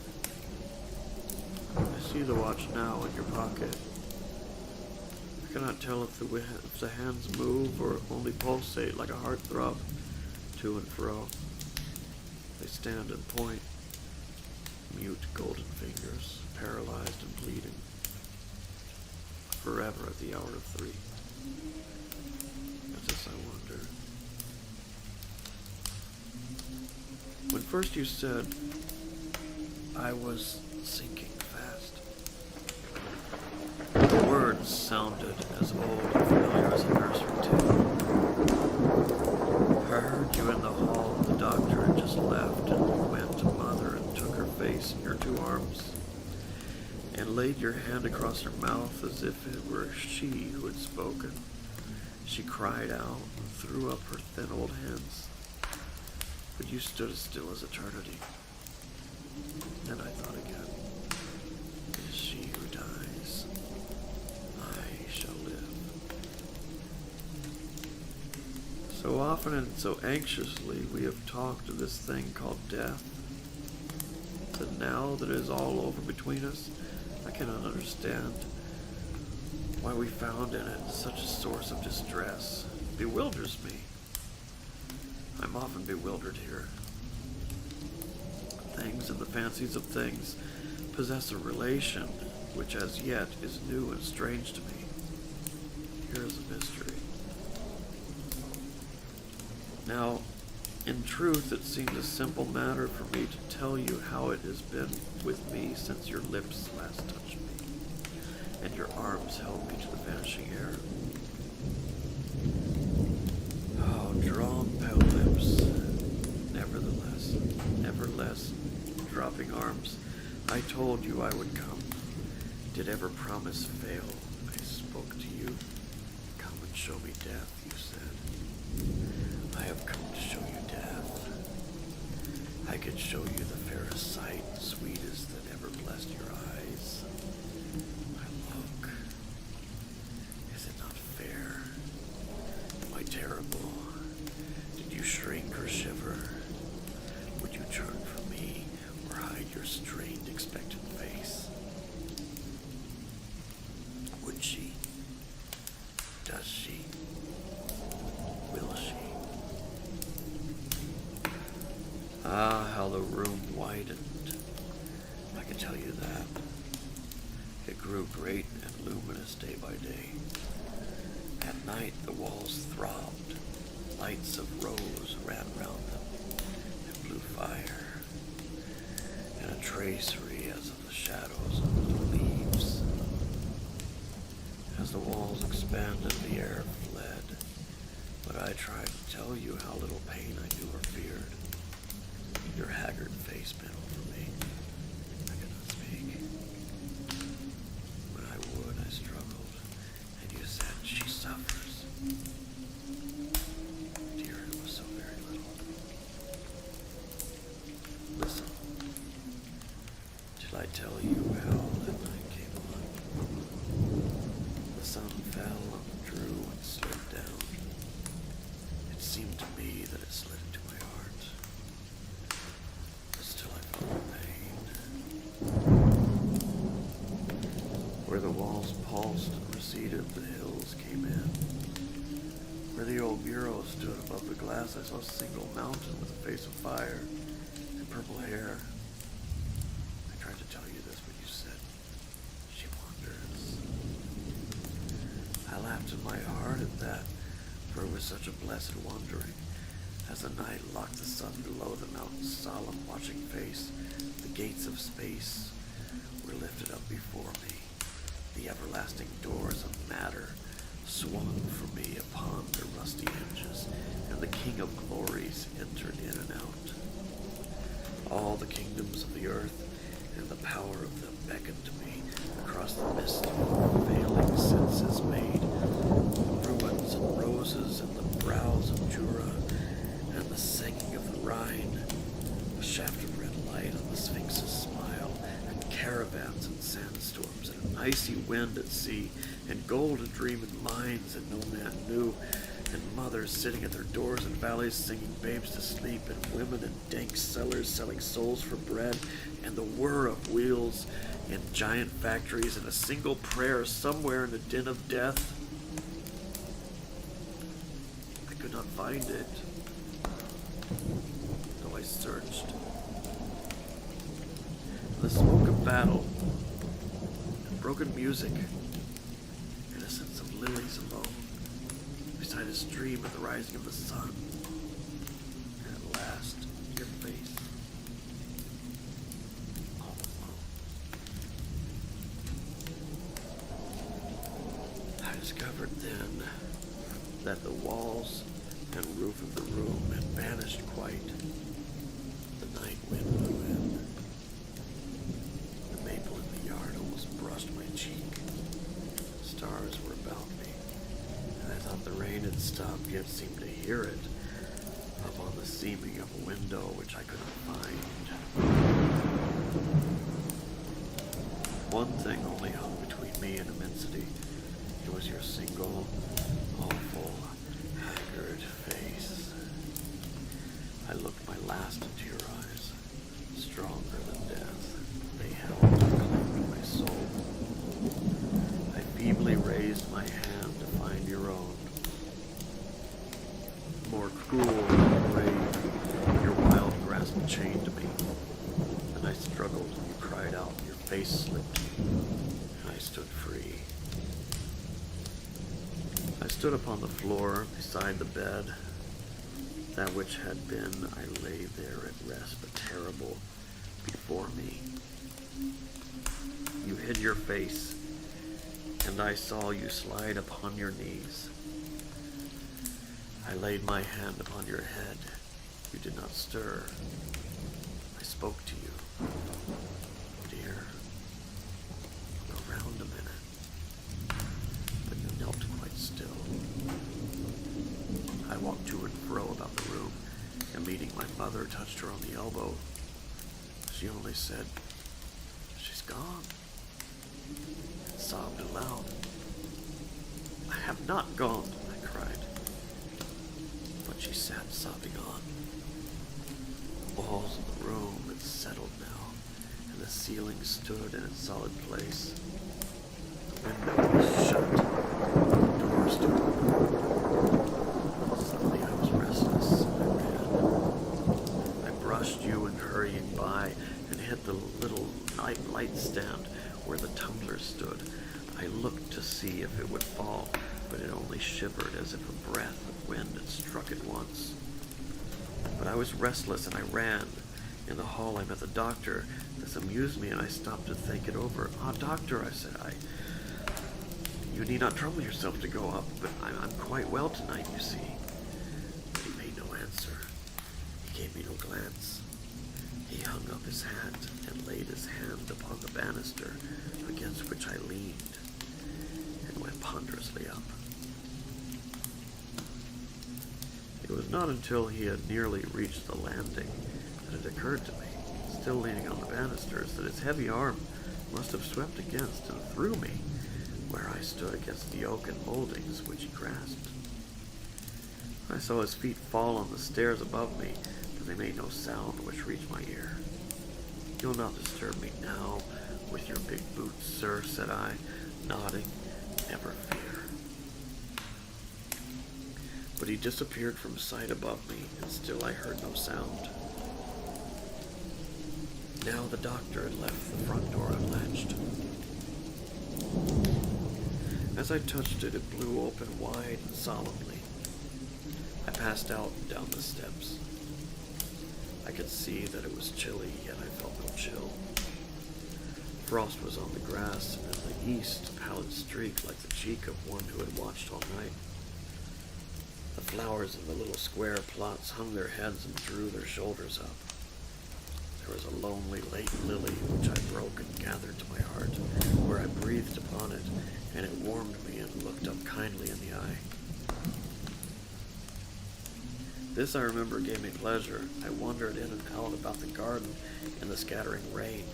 I see the watch now in your pocket. I cannot tell if the hands move or only pulsate like a heart throb to and fro. They stand and point, mute golden fingers, paralyzed and bleeding, forever at the hour of 3. At this I wonder. When first you said, I was sinking fast, the words sounded as old and familiar as a nursery tale. I heard you in the hall. The doctor had just left, and you went to Mother and took her face in your 2 arms and laid your hand across her mouth as if it were she who had spoken. She cried out and threw up her thin old hands, but you stood as still as eternity. Then I thought again, it is she who dies. I shall live. So often and so anxiously we have talked of this thing called death, that now that it is all over between us, I cannot understand why we found in it such a source of distress. It bewilders me. I'm often bewildered here. Things and the fancies of things possess a relation which as yet is new and strange to me. Here is a mystery. Now, in truth, it seems a simple matter for me to tell you how it has been with me since your lips last touched me, and your arms held me to the vanishing air. Oh, drawn pale lips, dropping arms. I told you I would come. Did ever promise fail? I spoke to you. Come and show me death, you said. I have come to show you death. I could show you the fairest sight, sweetest that ever blessed your eyes. My look. Is it not fair? Am I terrible? Did you shrink or shiver? Would you turn from me or hide your strained, expectant face? Would she? Does she? Will she? Ah, how the room widened. I can tell you that. It grew great and luminous day by day. At night the walls throbbed. Lights of rose ran round them, and blue fire, and a tracery as of the shadows of the leaves. As the walls expanded, the air fled, but I tried to tell you how little pain I knew or feared. Your haggard face bent over me. I could not speak. When I would, I struggled, and you said, she suffers. Dear, it was so very little. Listen. Till I tell you how that night came on. The sun fell and drew and slid down. It seemed to me that it slid into my heart. But still I felt the pain. Where the walls pulsed and receded, the hills came in. Where the old bureau stood above the glass, I saw a single mountain with a face of fire and purple hair. I tried to tell you this, but you said, she wanders. I laughed in my heart at that, for it was such a blessed wandering. As the night locked the sun below the mountain's solemn watching face, the gates of space were lifted up before me. The everlasting doors of matter swung for me upon their rusty hinges, and the King of Glories entered in and out. All the kingdoms of the earth and the power of them beckoned to me across the mist of failing senses made, ruins and roses and the brows of Jura, and the singing of the Rhine, a shaft of red light on the Sphinx's smile, and caravans and sandstorms, and an icy wind at sea, and gold a dream in mines that no man knew, and mothers sitting at their doors in valleys singing babes to sleep, and women in dank cellars selling souls for bread, and the whir of wheels in giant factories, and a single prayer somewhere in the din of death. I could not find it, though I searched. The smoke of battle, and broken music, and a sense of lilies alone, beside a stream at the rising of the sun, and at last, your face, all alone. I discovered then that the walls and roof of the room had vanished quite. The night wind blew in. The maple in the yard almost brushed my cheek. Stars were about me, and I thought the rain had stopped, yet seemed to hear it up on the seaming of a window which I could not find. One thing only hung between me and immensity. It was your single, awful, haggard face. I looked my last into your eyes, stronger than death. They held and claimed my soul. I feebly raised my hand to find your own. More cruel than brave, your wild grasp chained me, and I struggled, and you cried out, your face slipped, and I stood free. I stood upon the floor beside the bed. That which had been, I lay there at rest, but terrible before me. You hid your face, and I saw you slide upon your knees. I laid my hand upon your head. You did not stir. I spoke to you. Dear, look around a minute. But you knelt quite still. I walked to and fro about the room, and meeting my mother, touched her on the elbow. She only said, "She's gone," and sobbed aloud. "I have not gone," I cried. But she sat sobbing on. The walls of the room had settled now, and the ceiling stood in its solid place. The window was shut, the door stood open. Suddenly I was restless, and I ran. I brushed you in hurrying by, and hit the little light stand where the tumbler stood. I looked to see if it would fall, but it only shivered as if a breath of wind had struck it once. But I was restless, and I ran. In the hall I met the doctor. This amused me, and I stopped to think it over. "Ah, doctor," I said, you need not trouble yourself to go up, but I'm quite well tonight, you see." But he made no answer. He gave me no glance. He hung up his hat and laid his hand upon the banister against which I leaned, and went ponderously up. It was not until he had nearly reached the landing that it occurred to me, still leaning on the banisters, that his heavy arm must have swept against and through me, where I stood against the oaken moldings which he grasped. I saw his feet fall on the stairs above me, but they made no sound which reached my ear. "You'll not disturb me now with your big boots, sir," said I, nodding. "Never fear." But he disappeared from sight above me, and still I heard no sound. Now the doctor had left the front door unlatched. As I touched it, it blew open wide and solemnly. I passed out and down the steps. I could see that it was chilly, yet I felt no chill. Frost was on the grass, and in the east a pallid streak like the cheek of one who had watched all night. The flowers in the little square plots hung their heads and drew their shoulders up. There was a lonely late lily which I broke and gathered to my heart, where I breathed upon it, and it warmed me and looked up kindly in the eye. This, I remember, gave me pleasure. I wandered in and out about the garden in the scattering rain.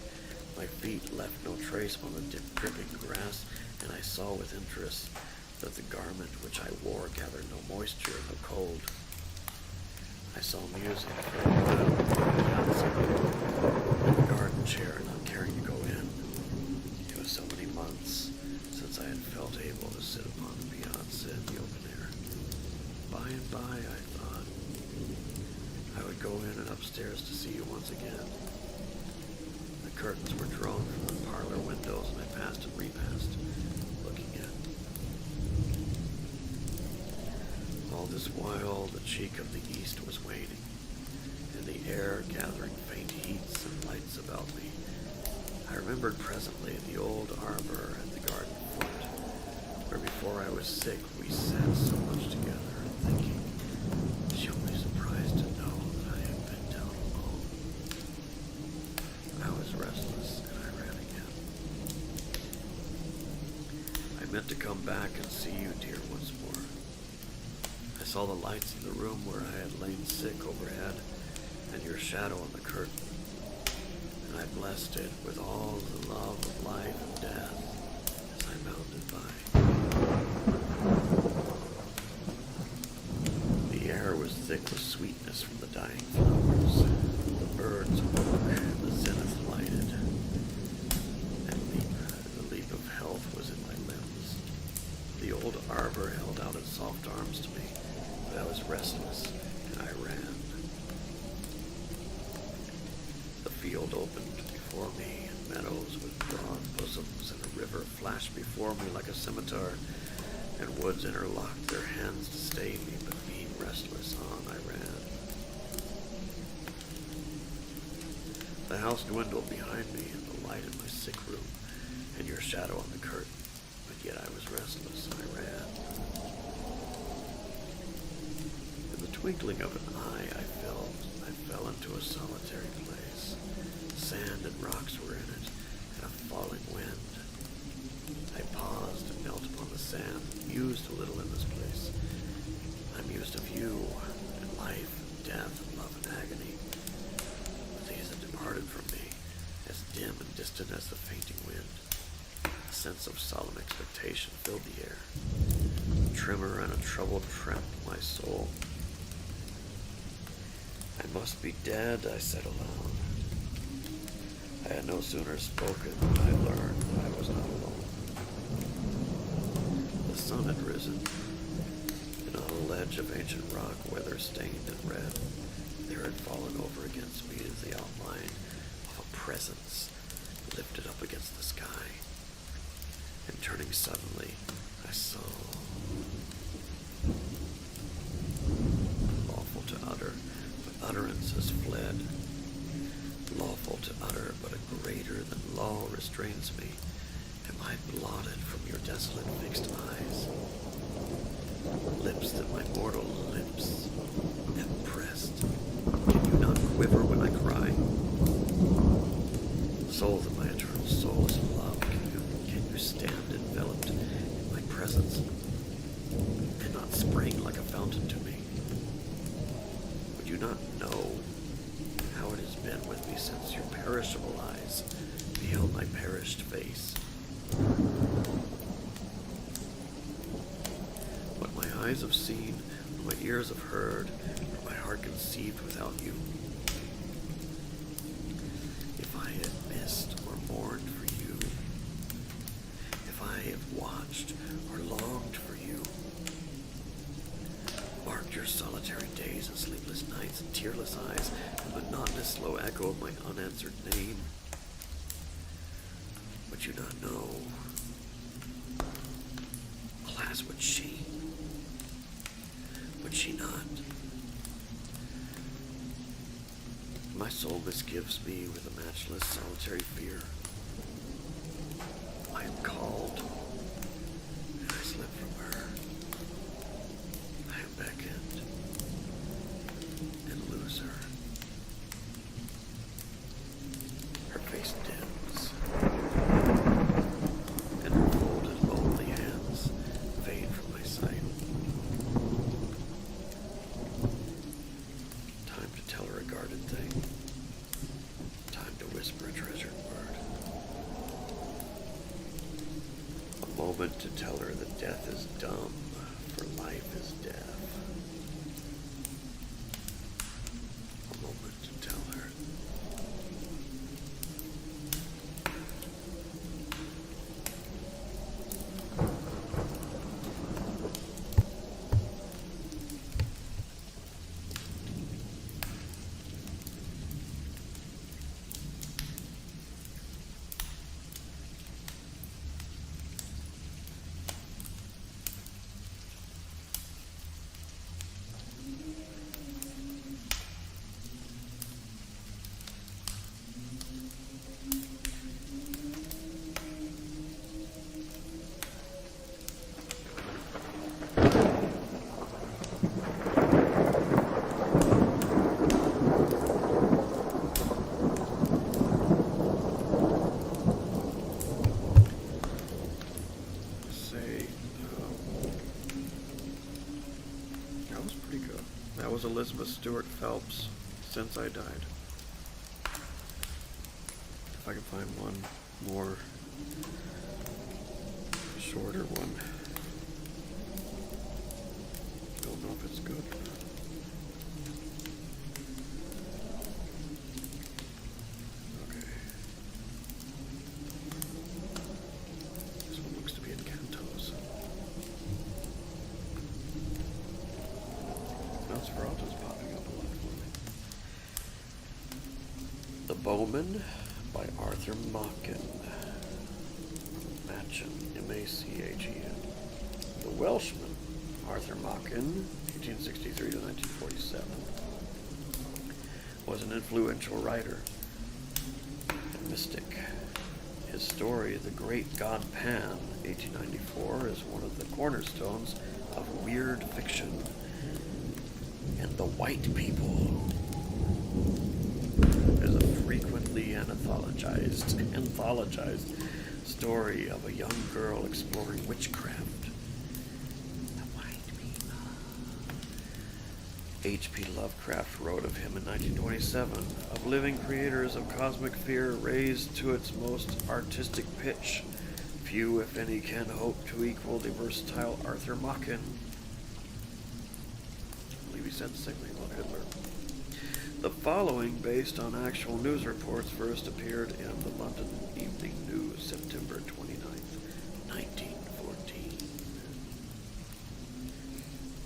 My feet left no trace upon the dripping grass, and I saw with interest that the garment which I wore gathered no moisture, no cold. I saw music for a while in the garden chair, not caring to go in. It was so many months since I had felt able to sit upon the piazza in the open air. By and by, I thought, I would go in and upstairs to see you once again. The curtains were drawn from the parlor windows, and I passed and repassed, looking in. All this while, the cheek of the east was waning, and the air gathering faint heats and lights about me. I remembered presently the old arbor at the garden foot, where before I was sick we sat so much together, thinking, she'll be surprised to know that I have been down alone. I was restless, and I ran again. I meant to come back and see you, dear, once more. I saw the lights in the room where I had lain sick overhead, and your shadow on the curtain, and I blessed it with all the love of life and death as I bounded by. The air was thick with sweetness from the dying flowers. The birds woke, and the zenith lighted, and the leap of health was in my limbs. The old arbor held out its soft arms to me, but I was restless, and I ran. The field opened before me, and meadows with broad bosoms, and a river flashed before me like a scimitar, and woods interlocked their hands to stay me, but being restless, on I ran. The house dwindled behind me, and the light in my sick room, and your shadow on the curtain, but yet I was restless, and I ran. In the twinkling of an eye, I fell into a solitary place, Sand and rocks were in it, and a falling wind. I paused and knelt upon the sand, mused a little in this place. I mused of you, and life, and death, and love, and agony. But these had departed from me, as dim and distant as the fainting wind. A sense of solemn expectation filled the air. A tremor and a trouble trampled my soul. I must be dead, I said aloud. I had no sooner spoken than I learned that I was not alone. The sun had risen, and on a ledge of ancient rock, weather-stained and red, there had fallen over against me the outline of a presence lifted up against the sky. And turning suddenly, I saw, lawful to utter, but utterance has fled. Lawful to utter, but a greater than law restrains me. Am I blotted from your desolate fixed eyes? Lips that my mortal lips have pressed. Can you not quiver when I cry? Soul that my eternal soul is love, can you stand enveloped in my presence and not spring like a fountain to me? Would you not know how it has been with me since your perishable eyes beheld my perished face? What my eyes have seen, what my ears have heard, what my heart conceived without you. If I had missed or mourned for you, if I have watched or longed for you, marked your solitary days and sleepless nights and tearless eyes, and monotonous slow echo of my unanswered name, would you not know? Alas, would she? Would she not? My soul misgives me with a matchless solitary fear. I am called, and I slip from her. I am beckoned, and lose her. Her face dims, and her folded lonely hands fade from my sight. Time to tell her a guarded thing. Time to whisper a treasured word. A moment to tell her that death is dumb, for life is death. A moment to tell her. That was Elizabeth Stewart Phelps, Since I Died. If I can find one more shorter one. Don't know if it's good. Okay. This one looks to be in cantos. Nosferatu's popping up a lot for me. The Bowman by Arthur Machen. Machen, M-A-C-H-E-N. The Welshman, Arthur Machen, 1863 to 1947, was an influential writer and mystic. His story, The Great God Pan, 1894, is one of the cornerstones of weird fiction. And the white people is a frequently and a anthologized story of a young girl exploring witchcraft. The white people. H.P. Lovecraft wrote of him in 1927, of living creators of cosmic fear raised to its most artistic pitch. Few, if any, can hope to equal the versatile Arthur Machen. I believe he said the same thing about Hitler. The following, based on actual news reports, first appeared in the London Evening News, September 29th, 1914.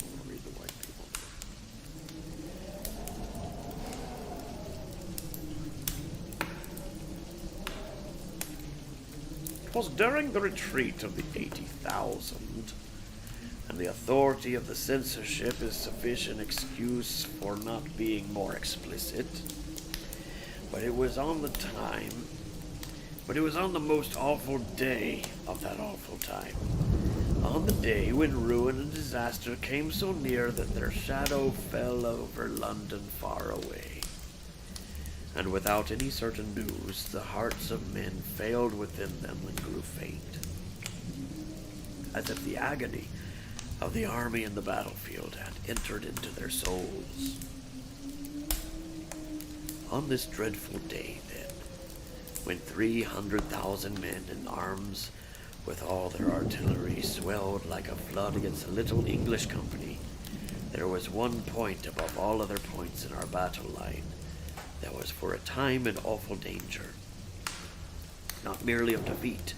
I'll read the white people. 'Twas during the retreat of the 80,000, and the authority of the censorship is sufficient excuse for not being more explicit. But it was on the most awful day of that awful time. On the day when ruin and disaster came so near that their shadow fell over London far away. And without any certain news, the hearts of men failed within them and grew faint, as if the agony of the army in the battlefield had entered into their souls. On this dreadful day, then, when 300,000 men in arms, with all their artillery, swelled like a flood against a little English company, there was one point above all other points in our battle line that was for a time in awful danger, not merely of defeat,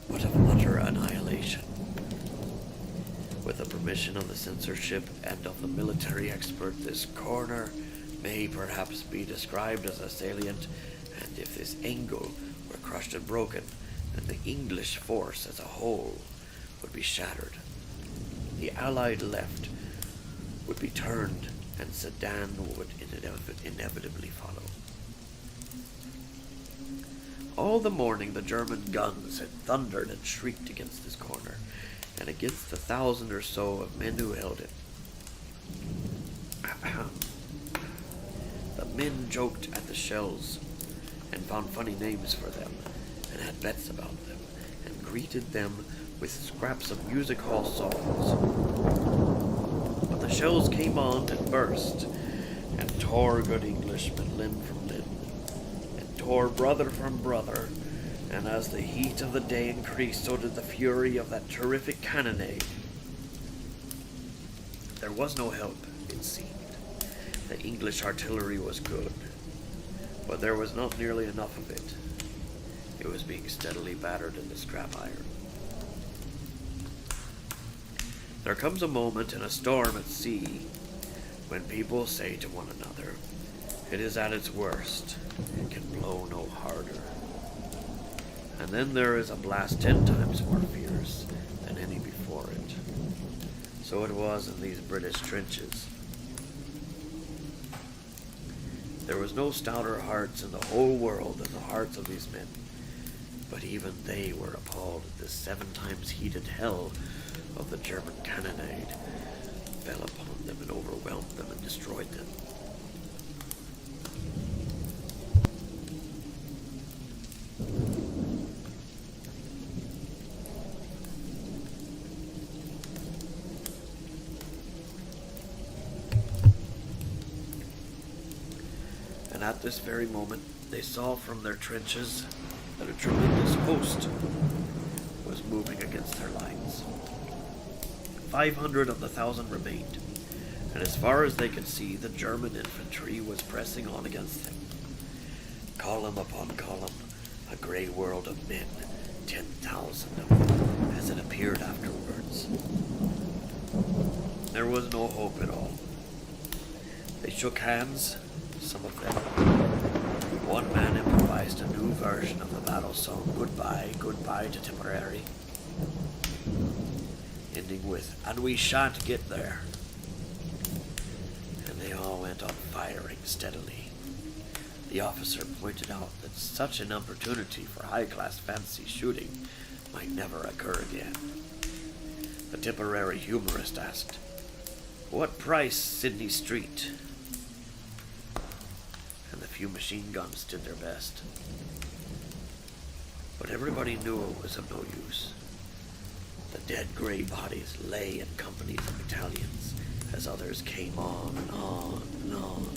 but of utter annihilation. With the permission of the censorship and of the military expert, this corner may perhaps be described as a salient, and if this angle were crushed and broken, then the English force as a whole would be shattered. The Allied left would be turned, and Sedan would inevitably follow. All the morning the German guns had thundered and shrieked against this corner, and against the 1,000 or so of men who held it. The men joked at the shells, and found funny names for them, and had bets about them, and greeted them with scraps of music hall songs. But the shells came on and burst, and tore good Englishmen limb from limb, and tore brother from brother, and as the heat of the day increased, so did the fury of that terrific cannonade. There was no help, it seemed. The English artillery was good, but there was not nearly enough of it. It was being steadily battered into scrap iron. There comes a moment in a storm at sea when people say to one another, "It is at its worst, it can blow no harder." And then there is a blast 10 times more fierce than any before it. So it was in these British trenches. There was no stouter hearts in the whole world than the hearts of these men, but even they were appalled at this 7 times heated hell of the German cannonade fell upon them and overwhelmed them and destroyed them. And at this very moment, they saw from their trenches that a tremendous host was moving against their lines. 500 of the 1,000 remained, and as far as they could see, the German infantry was pressing on against them. Column upon column, a grey world of men, 10,000 of them, as it appeared afterwards. There was no hope at all. They shook hands, some of them. One man improvised a new version of the battle song, "Goodbye, Goodbye to Tipperary," ending with, "And we shan't get there." And they all went on firing steadily. The officer pointed out that such an opportunity for high-class fancy shooting might never occur again. The Tipperary humorist asked, "What price Sydney Street?" And the few machine guns did their best. But everybody knew it was of no use. The dead gray bodies lay in companies and battalions as others came on and on and on.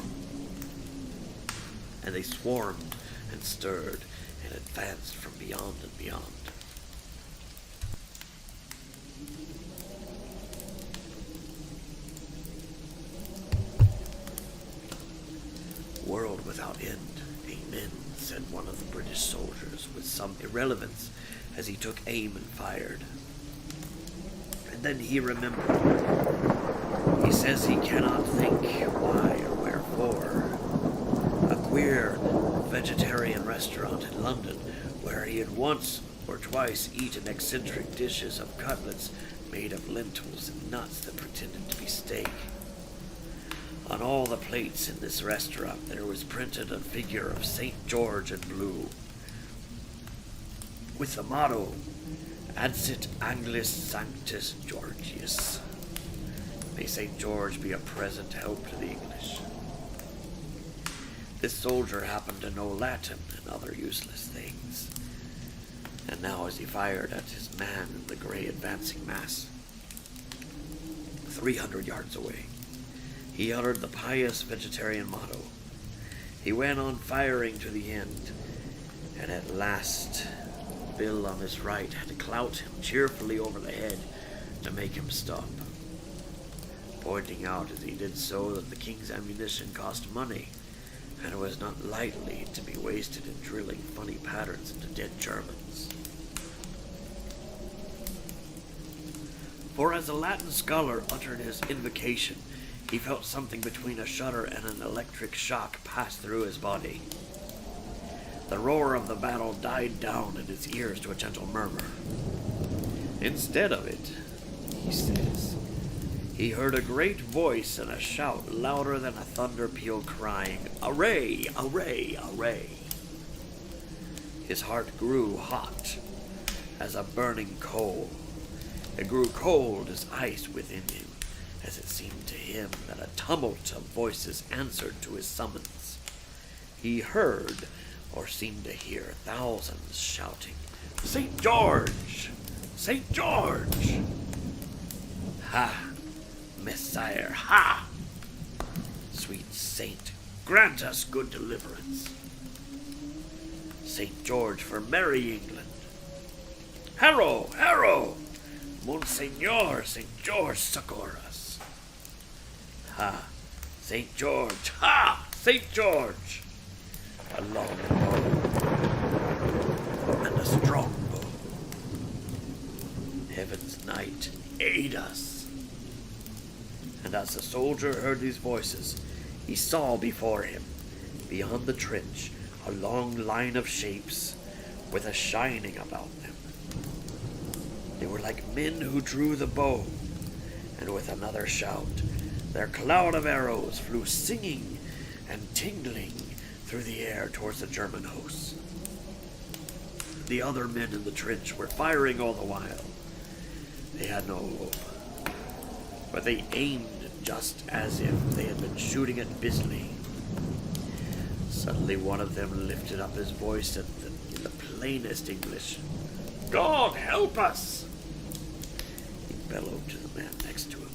And they swarmed and stirred and advanced from beyond and beyond. World without end, amen, said one of the British soldiers with some irrelevance as he took aim and fired. And then he remembered. He says he cannot think why or wherefore. A queer vegetarian restaurant in London where he had once or twice eaten eccentric dishes of cutlets made of lentils and nuts that pretended to be steak. On all the plates in this restaurant there was printed a figure of St. George in blue, with the motto, Adsit Anglis Sanctus Georgius. May St. George be a present help to the English. This soldier happened to know Latin and other useless things, and now as he fired at his man in the gray advancing mass, 300 yards away, he uttered the pious vegetarian motto. He went on firing to the end, and at last Bill on his right had to clout him cheerfully over the head to make him stop, pointing out as he did so that the king's ammunition cost money, and it was not lightly to be wasted in drilling funny patterns into dead Germans. For as the Latin scholar uttered his invocation, he felt something between a shudder and an electric shock pass through his body. The roar of the battle died down in his ears to a gentle murmur. Instead of it, he says, he heard a great voice and a shout louder than a thunder peal crying, "Array! Array! Array!" His heart grew hot as a burning coal. It grew cold as ice within him, as it seemed to him that a tumult of voices answered to his summons. He heard, or seemed to hear, thousands shouting, "St. George! St. George! Ha! Messire, ha! Sweet saint, grant us good deliverance. St. George for merry England. Harrow! Harrow! Monseigneur, St. George, succor us. Ha! St. George! Ha! St. George! A long bow and a strong bow. Heaven's knight, aid us. And as the soldier heard these voices, he saw before him, beyond the trench, a long line of shapes with a shining about them. They were like men who drew the bow, and with another shout, their cloud of arrows flew singing and tingling through the air towards the German hosts. The other men in the trench were firing all the while. They had no hope, but they aimed just as if they had been shooting at Bisley. Suddenly one of them lifted up his voice in the plainest English. "God help us!" He bellowed to the man next to him.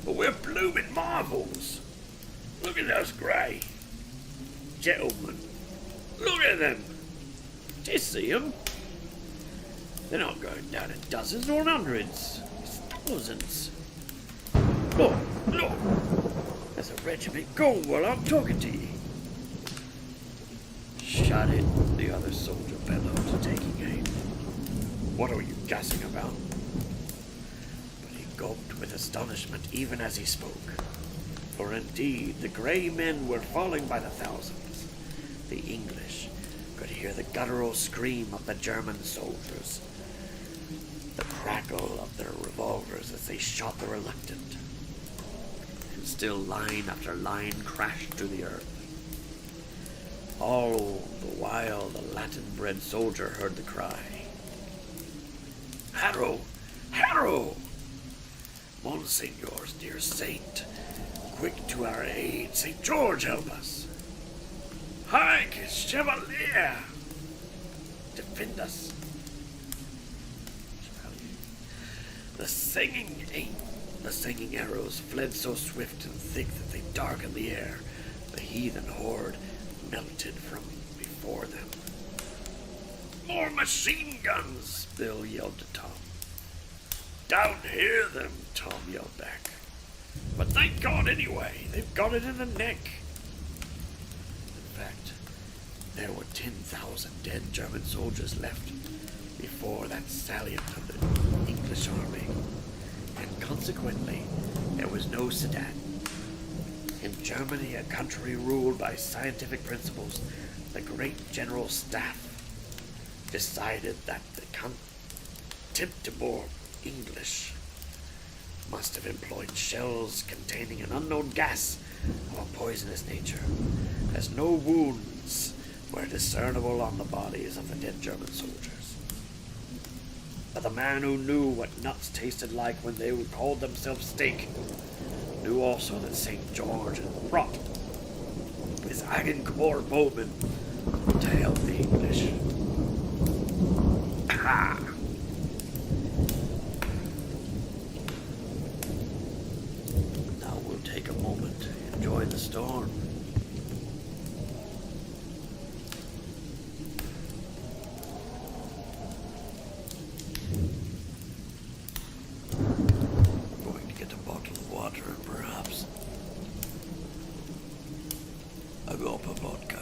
"But we're blooming marvels! Look at us, Gray! Gentlemen, look at them! Do you see them? They're not going down in dozens or in hundreds. It's thousands. Look, look! There's a regiment going while I'm talking to you." "Shut it," the other soldier bellowed, taking aim. "What are you gassing about?" But he gulped with astonishment even as he spoke. For indeed, the grey men were falling by the thousands. The English could hear the guttural scream of the German soldiers, the crackle of their revolvers as they shot the reluctant. And still line after line crashed to the earth. All the while the Latin-bred soldier heard the cry, "Harrow! Harrow! Monseigneur's dear saint, quick to our aid! St. George help us! Hark, Chevalier! Defend us. The singing arrows fled so swift and thick that they darkened the air. The heathen horde melted from before them. More machine guns, Bill yelled to Tom. Don't hear them, Tom yelled back. But thank God anyway, they've got it in the neck. In fact, there were 10,000 dead German soldiers left before that salient of the English army. And consequently, there was no Sedan. In Germany, a country ruled by scientific principles, the great General Staff decided that the contemptible English must have employed shells containing an unknown gas of a poisonous nature, as no wounds were discernible on the bodies of the dead German soldiers. But the man who knew what nuts tasted like when they called themselves steak knew also that St. George had brought his Agincourt bowmen to help the English. Ah! Now we'll take a moment to enjoy the storm. I'm going to get a bottle of water and perhaps a gulp of vodka.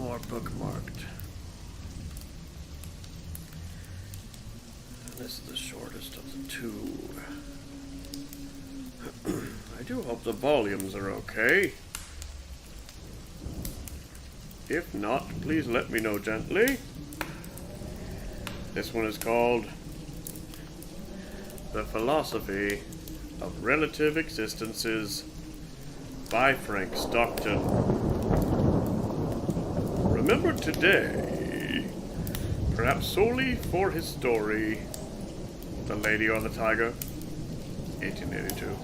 more bookmarked. This is the shortest of the two. I do hope the volumes are okay. If not, please let me know gently. This one is called The Philosophy of Relative Existences by Frank Stockton. Remembered today, perhaps solely for his story, The Lady or the Tiger, 1882.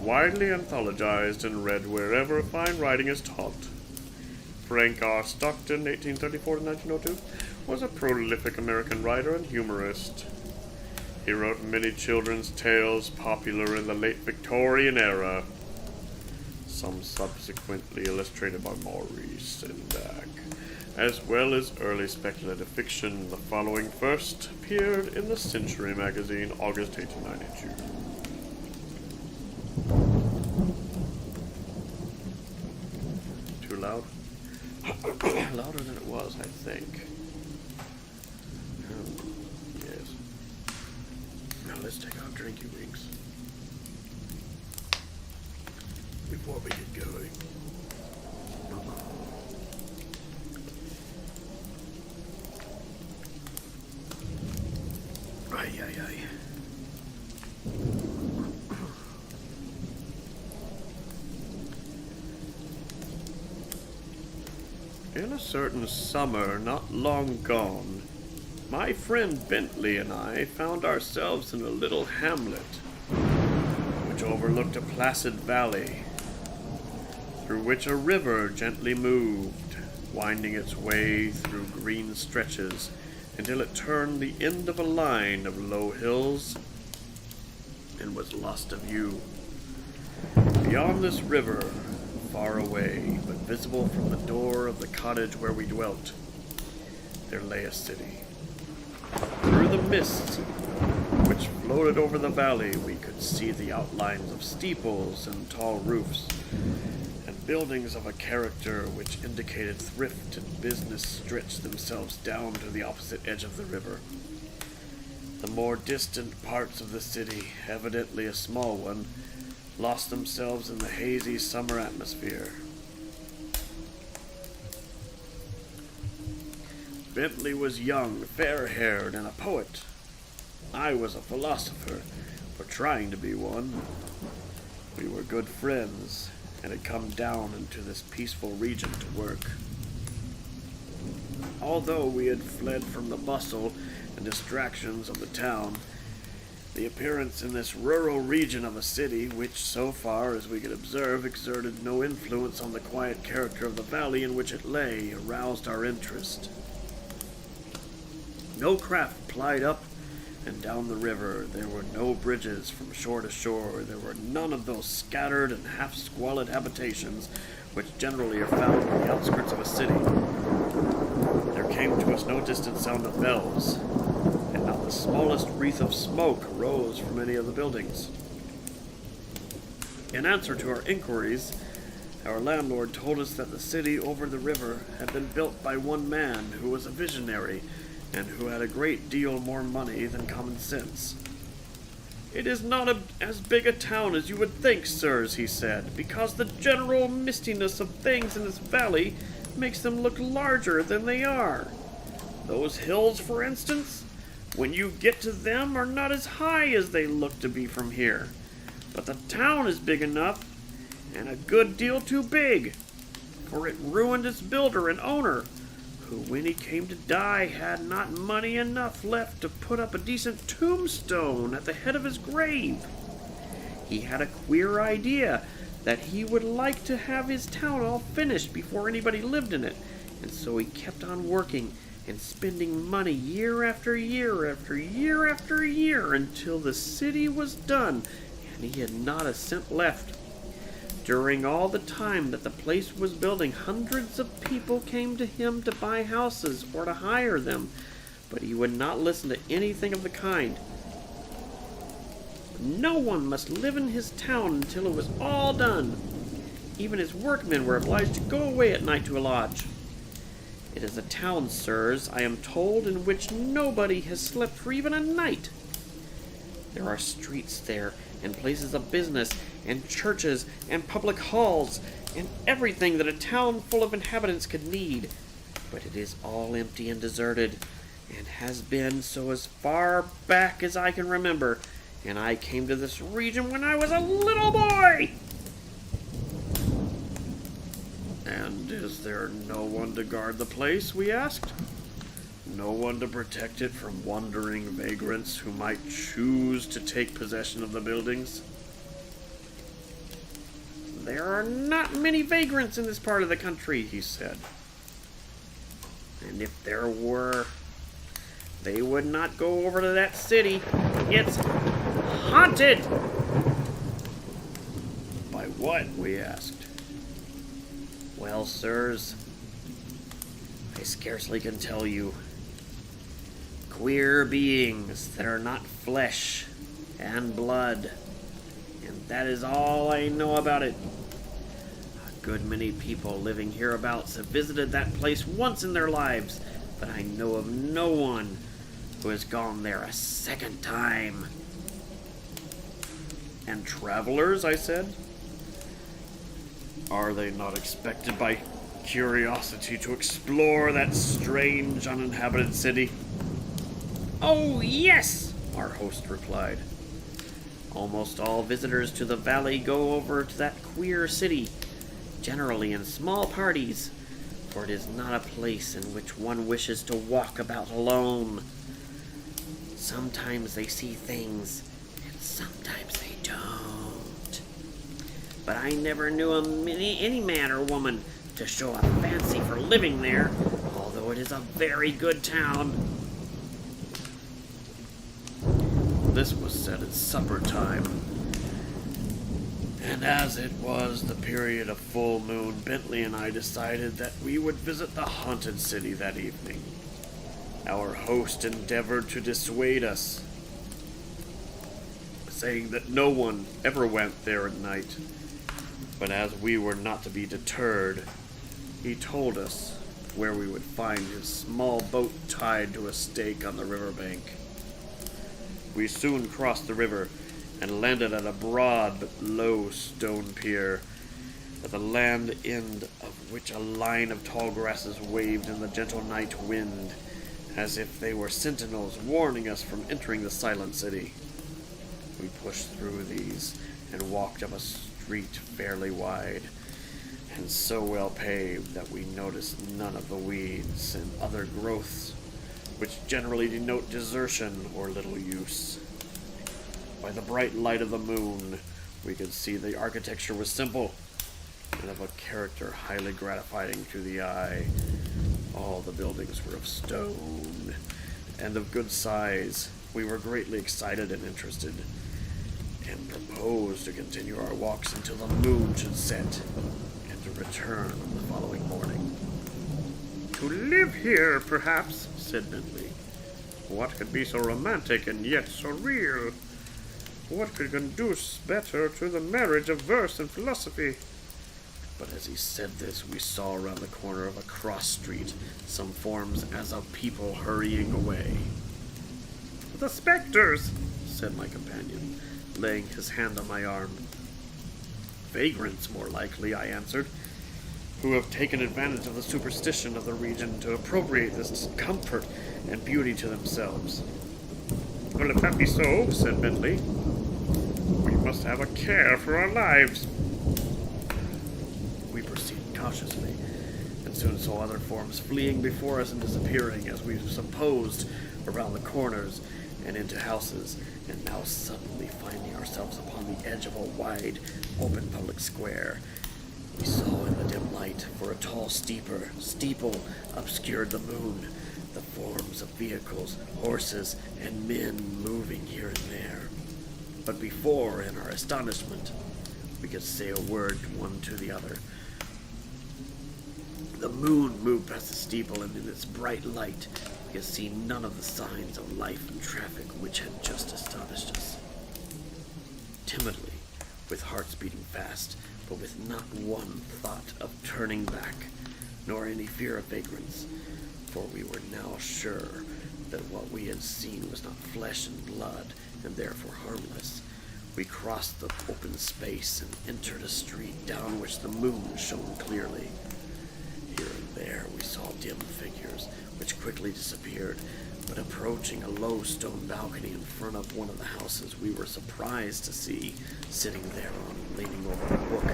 Widely anthologized and read wherever fine writing is taught. Frank R. Stockton, 1834 to 1902, was a prolific American writer and humorist. He wrote many children's tales popular in the late Victorian era, some subsequently illustrated by Maurice Sendak, as well as early speculative fiction. The following first appeared in the Century magazine, August 1892. Too loud? Louder than it was, I think. Yes. Now let's take our drinky winks before we get going. Ay, ay, ay. In a certain summer not long gone, my friend Bentley and I found ourselves in a little hamlet which overlooked a placid valley through which a river gently moved, winding its way through green stretches until it turned the end of a line of low hills and was lost to view. Beyond this river, far away, but visible from the door of the cottage where we dwelt, there lay a city. Through the mists which floated over the valley, we could see the outlines of steeples and tall roofs, and buildings of a character which indicated thrift and business stretched themselves down to the opposite edge of the river. The more distant parts of the city, evidently a small one, lost themselves in the hazy summer atmosphere. Bentley was young, fair-haired, and a poet. I was a philosopher, or trying to be one. We were good friends, and had come down into this peaceful region to work. Although we had fled from the bustle and distractions of the town, the appearance in this rural region of a city, which, so far as we could observe, exerted no influence on the quiet character of the valley in which it lay, aroused our interest. No craft plied up and down the river. There were no bridges from shore to shore. There were none of those scattered and half-squalid habitations which generally are found on the outskirts of a city. There came to us no distant sound of bells, and not the smallest wreath of smoke arose from any of the buildings. In answer to our inquiries, our landlord told us that the city over the river had been built by one man who was a visionary and who had a great deal more money than common sense. "It is not as big a town as you would think, sirs," he said, "because the general mistiness of things in this valley makes them look larger than they are. Those hills, for instance, when you get to them, are not as high as they look to be from here. But the town is big enough, and a good deal too big, for it ruined its builder and owner, who, when he came to die, had not money enough left to put up a decent tombstone at the head of his grave. He had a queer idea that he would like to have his town all finished before anybody lived in it, and so he kept on working and spending money year after year after year after year until the city was done and he had not a cent left. During all the time that the place was building, hundreds of people came to him to buy houses or to hire them, but he would not listen to anything of the kind. No one must live in his town until it was all done. Even his workmen were obliged to go away at night to a lodge. It is a town, sirs, I am told, in which nobody has slept for even a night. There are streets there, and places of business, and churches, and public halls, and everything that a town full of inhabitants could need. But it is all empty and deserted, and has been so as far back as I can remember, and I came to this region when I was a little boy. And is there no one to guard the place, we asked? No one to protect it from wandering vagrants who might choose to take possession of the buildings? There are not many vagrants in this part of the country, he said. And if there were, they would not go over to that city. It's haunted! By what, we asked. Well, sirs, I scarcely can tell you. Queer beings that are not flesh and blood, and that is all I know about it. A good many people living hereabouts have visited that place once in their lives, but I know of no one who has gone there a second time. And travelers, I said? Are they not expected by curiosity to explore that strange uninhabited city? Oh, yes, our host replied. Almost all visitors to the valley go over to that queer city, generally in small parties, for it is not a place in which one wishes to walk about alone. Sometimes they see things, and sometimes they don't. But I never knew any man or woman to show a fancy for living there, although it is a very good town. This was said at supper time, and as it was the period of full moon, Bentley and I decided that we would visit the haunted city that evening. Our host endeavored to dissuade us, saying that no one ever went there at night. But as we were not to be deterred, he told us where we would find his small boat tied to a stake on the riverbank. We soon crossed the river and landed at a broad but low stone pier, at the land end of which a line of tall grasses waved in the gentle night wind, as if they were sentinels warning us from entering the silent city. We pushed through these and walked up a street fairly wide, and so well paved that we noticed none of the weeds and other growths which generally denote desertion or little use. By the bright light of the moon, we could see the architecture was simple and of a character highly gratifying to the eye. All the buildings were of stone and of good size. We were greatly excited and interested, and proposed to continue our walks until the moon should set, and to return the following morning. To live here, perhaps, said Bentley. What could be so romantic and yet so real? What could conduce better to the marriage of verse and philosophy? But as he said this, we saw around the corner of a cross street some forms as of people hurrying away. The specters, said my companion, laying his hand on my arm. Vagrants, more likely, I answered, who have taken advantage of the superstition of the region to appropriate this comfort and beauty to themselves. Well, if that be so, said Bentley, we must have a care for our lives. We proceeded cautiously, and soon saw other forms fleeing before us and disappearing, as we supposed, around the corners and into houses, and now suddenly finding ourselves upon the edge of a wide, open public square. We saw in the dim light, for a tall steeple obscured the moon, the forms of vehicles, horses, and men moving here and there. But before, in our astonishment, we could say a word one to the other, the moon moved past the steeple, and in its bright light we could see none of the signs of life and traffic which had just astonished us. Timidly, with hearts beating fast, but with not one thought of turning back, nor any fear of vagrants, for we were now sure that what we had seen was not flesh and blood, and therefore harmless. We crossed the open space and entered a street down which the moon shone clearly. Here and there we saw dim figures, which quickly disappeared, but approaching a low stone balcony in front of one of the houses, we were surprised to see, sitting thereon, leaning over a book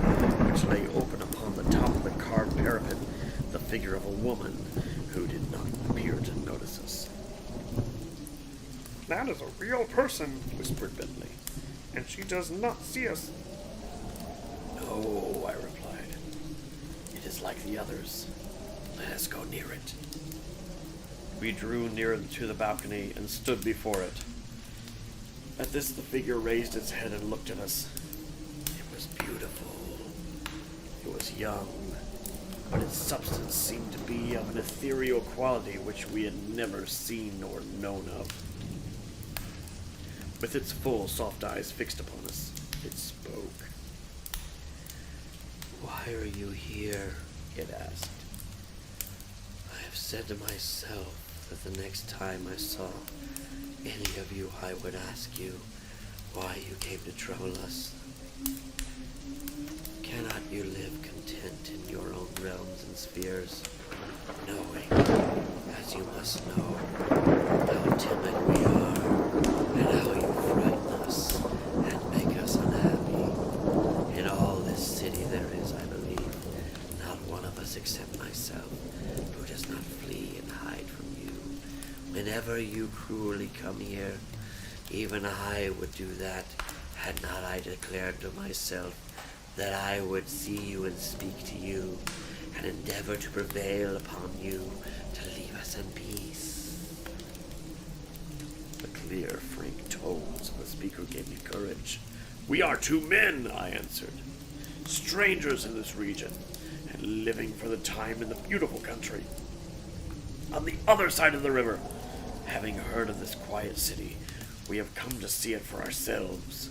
which lay open upon the top of the carved parapet, the figure of a woman who did not appear to notice us. "That is a real person," whispered Bentley, "and she does not see us." "No," I replied. "It is like the others. Let us go near it." We drew near to the balcony and stood before it. At this, the figure raised its head and looked at us. It was beautiful. It was young, but its substance seemed to be of an ethereal quality which we had never seen or known of. With its full, soft eyes fixed upon us, it spoke. "Why are you here?" it asked. "I have said to myself that the next time I saw any of you, I would ask you why you came to trouble us. Cannot you live content in your own realms and spheres, knowing, as you must know, how timid we are, and how you frighten us and make us unhappy? In all this city there is, I believe, not one of us except myself who does not flee and hide from you. Whenever you cruelly come here, even I would do that, had not I declared to myself that I would see you and speak to you, and endeavor to prevail upon you to leave us in peace." The clear, frank tones of the speaker gave me courage. "We are two men," I answered, "strangers in this region, and living for the time in the beautiful country on the other side of the river. Having heard of this quiet city, we have come to see it for ourselves.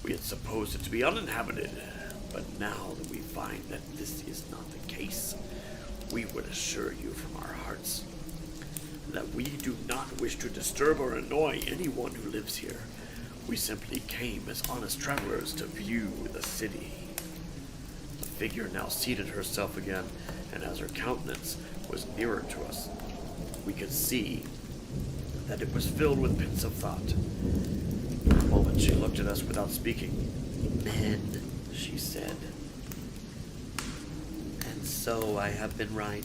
We had supposed it to be uninhabited, but now that we find that this is not the case, we would assure you from our hearts that we do not wish to disturb or annoy anyone who lives here. We simply came as honest travelers to view the city." The figure now seated herself again, and as her countenance was nearer to us, we could see that it was filled with pensive thought. For a moment she looked at us without speaking. "Men," she said, "and so I have been right.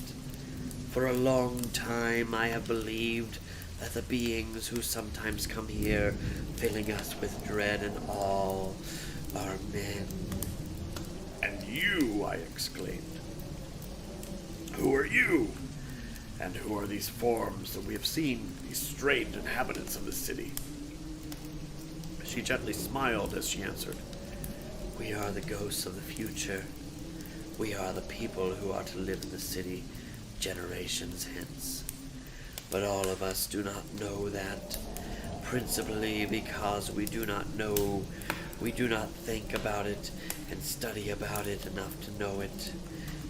For a long time I have believed that the beings who sometimes come here, filling us with dread and awe, are men." "And you," I exclaimed. "Who are you? And who are these forms that we have seen, these strange inhabitants of the city?" She gently smiled as she answered. "We are the ghosts of the future. We are the people who are to live in the city generations hence. But all of us do not know that, principally because we do not think about it and study about it enough to know it,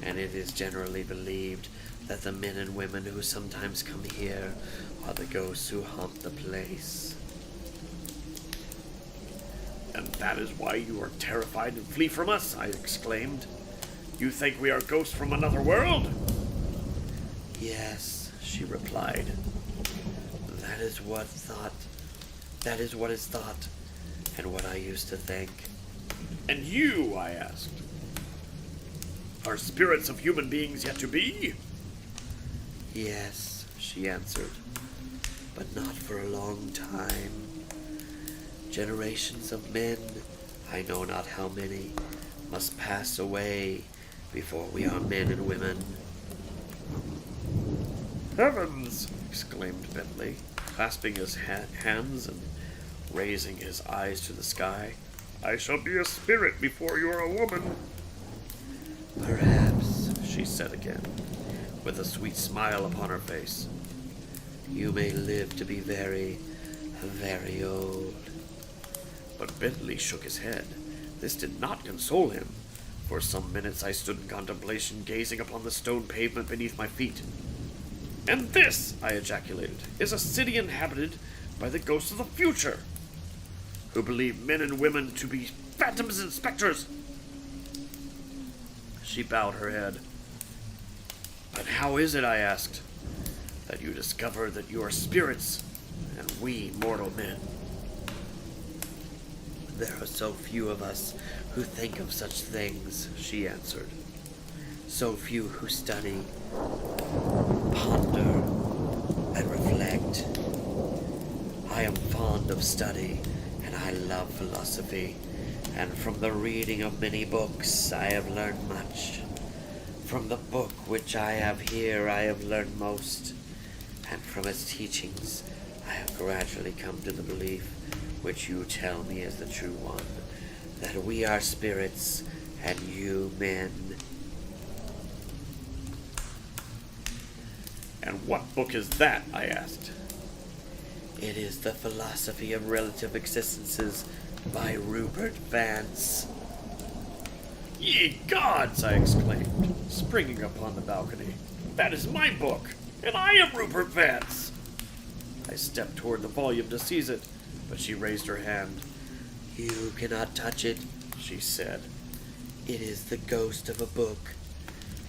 and it is generally believed that the men and women who sometimes come here are the ghosts who haunt the place." "And that is why you are terrified and flee from us?" I exclaimed. "You think we are ghosts from another world?" "Yes," she replied. That is what is thought, and what I used to think." "And you," I asked, "are spirits of human beings yet to be?" "Yes," she answered, "but not for a long time. Generations of men, I know not how many, must pass away before we are men and women." "Heavens!" exclaimed Bentley, clasping his hands and raising his eyes to the sky. "I shall be a spirit before you are a woman." "Perhaps," she said again, with a sweet smile upon her face, "you may live to be very, very old." But Bentley shook his head. This did not console him. For some minutes I stood in contemplation, gazing upon the stone pavement beneath my feet. "And this," I ejaculated, "is a city inhabited by the ghosts of the future, who believe men and women to be phantoms and specters." She bowed her head. "But how is it," I asked, "that you discover that you are spirits, and we mortal men?" "There are so few of us who think of such things," she answered. "So few who study, ponder, and reflect. I am fond of study, and I love philosophy, and from the reading of many books I have learned much. From the book which I have here I have learned most, and from its teachings I have gradually come to the belief, which you tell me is the true one, that we are spirits and you men." "And what book is that?" I asked. "It is the Philosophy of Relative Existences by Rupert Vance." "Ye gods!" I exclaimed, springing upon the balcony. "That is my book, and I am Rupert Vance!" I stepped toward the volume to seize it, but she raised her hand. "You cannot touch it," she said. "It is the ghost of a book.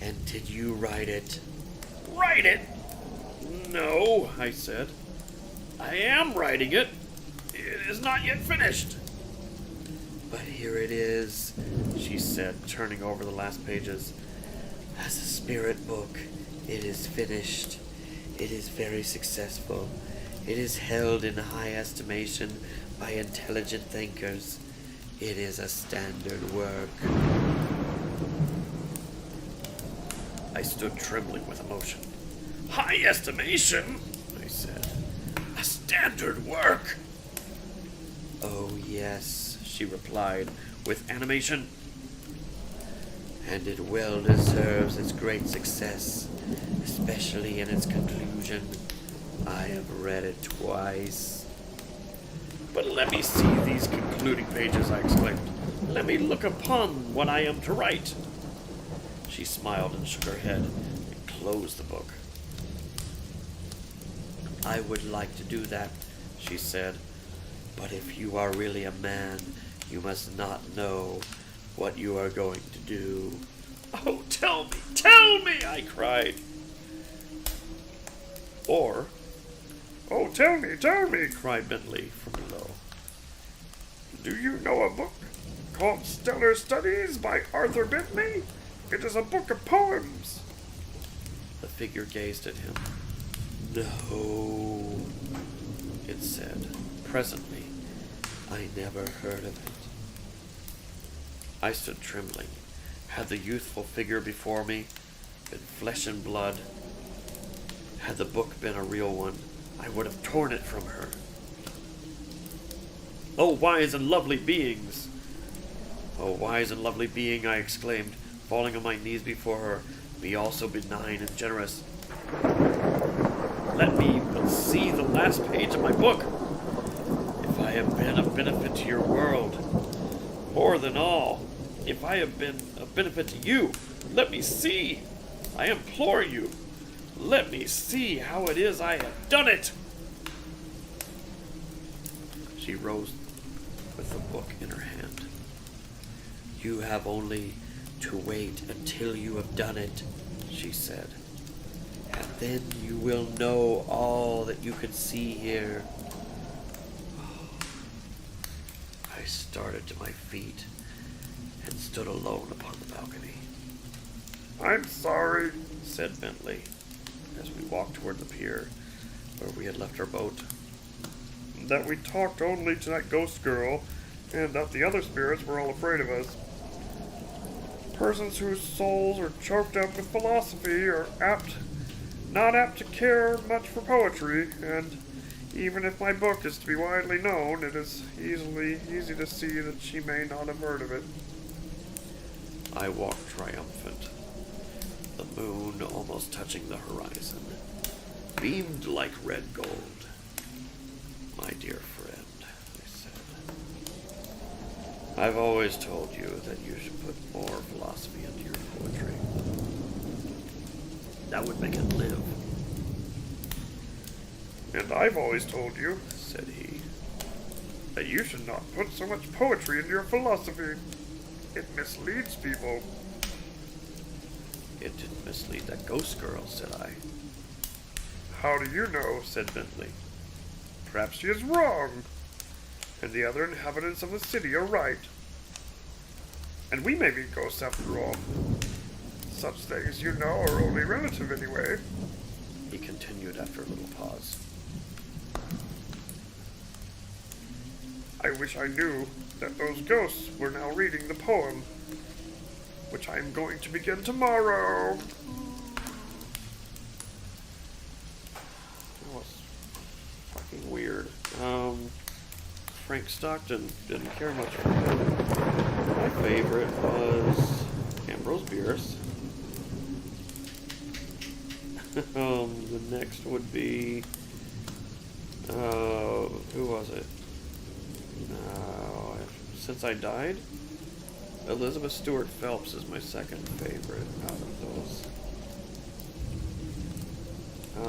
And did you write it?" "Write it? No," I said. "I am writing it. It is not yet finished." "But here it is," she said, turning over the last pages. "As a spirit book, it is finished. It is very successful. It is held in high estimation by intelligent thinkers. It is a standard work." I stood trembling with emotion. "High estimation," I said. "A standard work." "Oh, yes," she replied with animation. "And it well deserves its great success, especially in its conclusion. I have read it twice." "But let me see these concluding pages," I exclaimed. "Let me look upon what I am to write." She smiled and shook her head and closed the book. "I would like to do that," she said. "But if you are really a man, you must not know what you are going to do." "Oh, tell me," I cried. Or, "Oh, tell me," cried Bentley from below. "Do you know a book called Stellar Studies by Arthur Bentley? It is a book of poems." The figure gazed at him. "No," it said. "Presently, I never heard of it." I stood trembling. Had the youthful figure before me been flesh and blood? Had the book been a real one, I would have torn it from her. "Oh, wise and lovely beings!" "Oh, wise and lovely being," I exclaimed, falling on my knees before her, "be also benign and generous." "Let me but see the last page of my book. If I have been of benefit to your world, more than all, if I have been of benefit to you, let me see. I implore you, let me see how it is I have done it." She rose with the book in her hand. "You have only to wait until you have done it," she said. "And then you will know all that you can see here." I started to my feet and stood alone upon the balcony. "I'm sorry," said Bentley, as we walked toward the pier where we had left our boat, "that we talked only to that ghost girl, and that the other spirits were all afraid of us. Persons whose souls are choked up with philosophy are not apt to care much for poetry, and even if my book is to be widely known, it is easy to see that she may not have heard of it." I walked triumphant. The moon, almost touching the horizon, beamed like red gold. "My dear friend," I said, I've always told you that you should put more philosophy into your poetry. That would make it live. And I've always told you, said he, that you should not put so much poetry into your philosophy. It misleads people. It didn't mislead that ghost girl, said I. How do you know, said Bentley. Perhaps she is wrong, and the other inhabitants of the city are right. And we may be ghosts after all. Such things, you know, are only relative anyway. He continued after a little pause. I wish I knew that those ghosts were now reading the poem, which I am going to begin tomorrow. That was fucking weird. Frank Stockton didn't care much for him. My favorite was Ambrose Bierce. The next would be who was it? Since I Died, Elizabeth Stewart Phelps is my second favorite out of those. I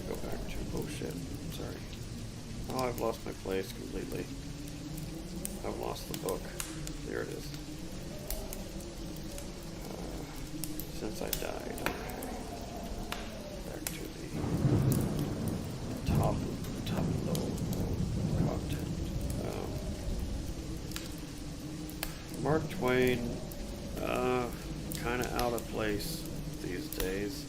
go back to oh shit, sorry. Oh, I've lost my place completely. I've lost the book. There it is. Since I Died. Okay. Back to the top low content. Mark Twain, kind of out of place these days.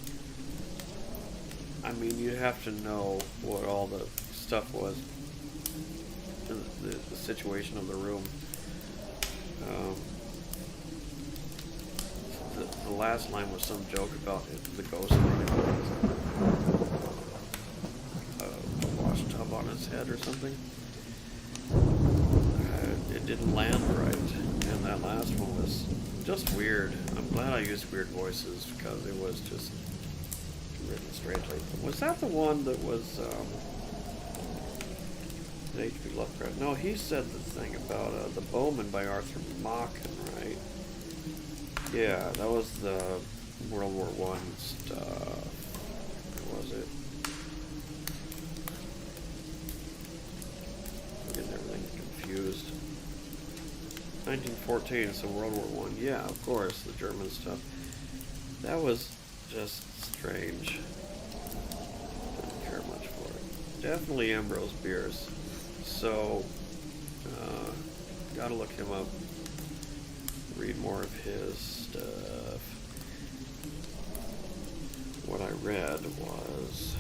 I mean, you have to know what all the stuff was, the situation of the room. The last line was some joke about the ghost thing. A wash tub on his head or something. It didn't land right, and that last one was just weird. I'm glad I used weird voices because it was just written strangely. Was that the one that was H.P. Lovecraft? No, he said the thing about The Bowman by Arthur Machen, right? Yeah, that was the World War I stuff. What was it? I'm getting everything confused. 1914, so World War I. Yeah, of course, the German stuff. That was just strange. Didn't care much for it. Definitely Ambrose Bierce. So, gotta look him up. Read more of his stuff. What I read was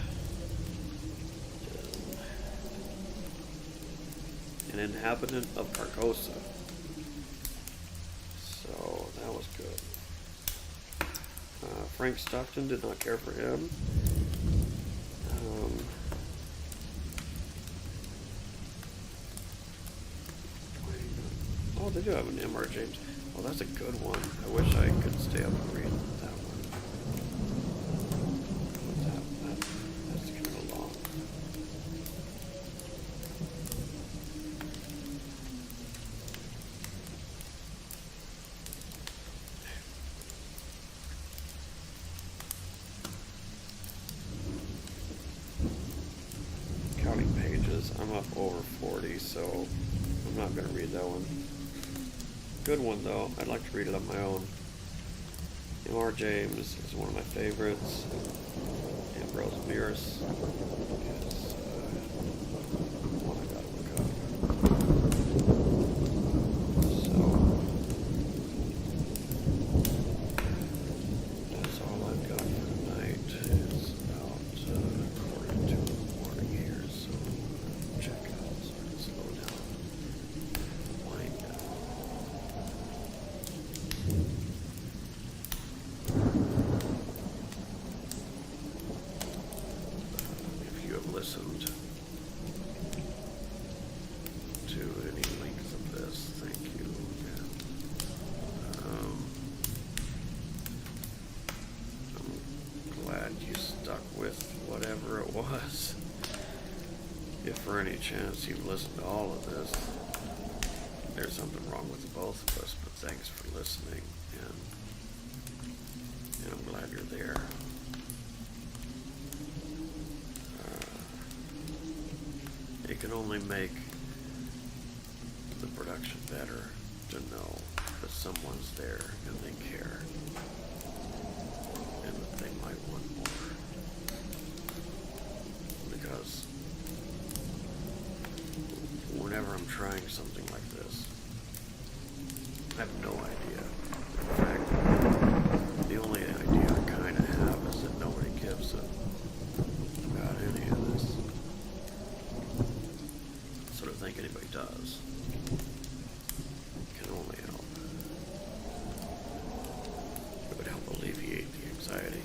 An Inhabitant of Carcosa. So that was good. Frank Stockton, did not care for him. Oh, they do have an M.R. James. Oh, that's a good one. I wish I could stay up and read that one. That's kind of long. Counting pages. I'm up over 40, so I'm not going to read that one. Good one, though. I'd like to read it on my own. M.R. James is one of my favorites. Ambrose Bierce is one I gotta look up. So, that's all I've got for tonight. It's about 1:45 in the morning here, so check out so I can slow down. Wind down. If you have listened to any length of this, thank you again. I'm glad you stuck with whatever it was. If for any chance you've listened to all of this, there's something wrong with the both of us, but thanks for listening, and I'm glad you're there. It can only make the production better to know that someone's there and they care, and that they might want more. Because whenever I'm trying something like this, I have no idea. In fact, the only idea I kind of have is that nobody gives about any of this. I sort of think anybody does. Can only help. It would help alleviate the anxiety.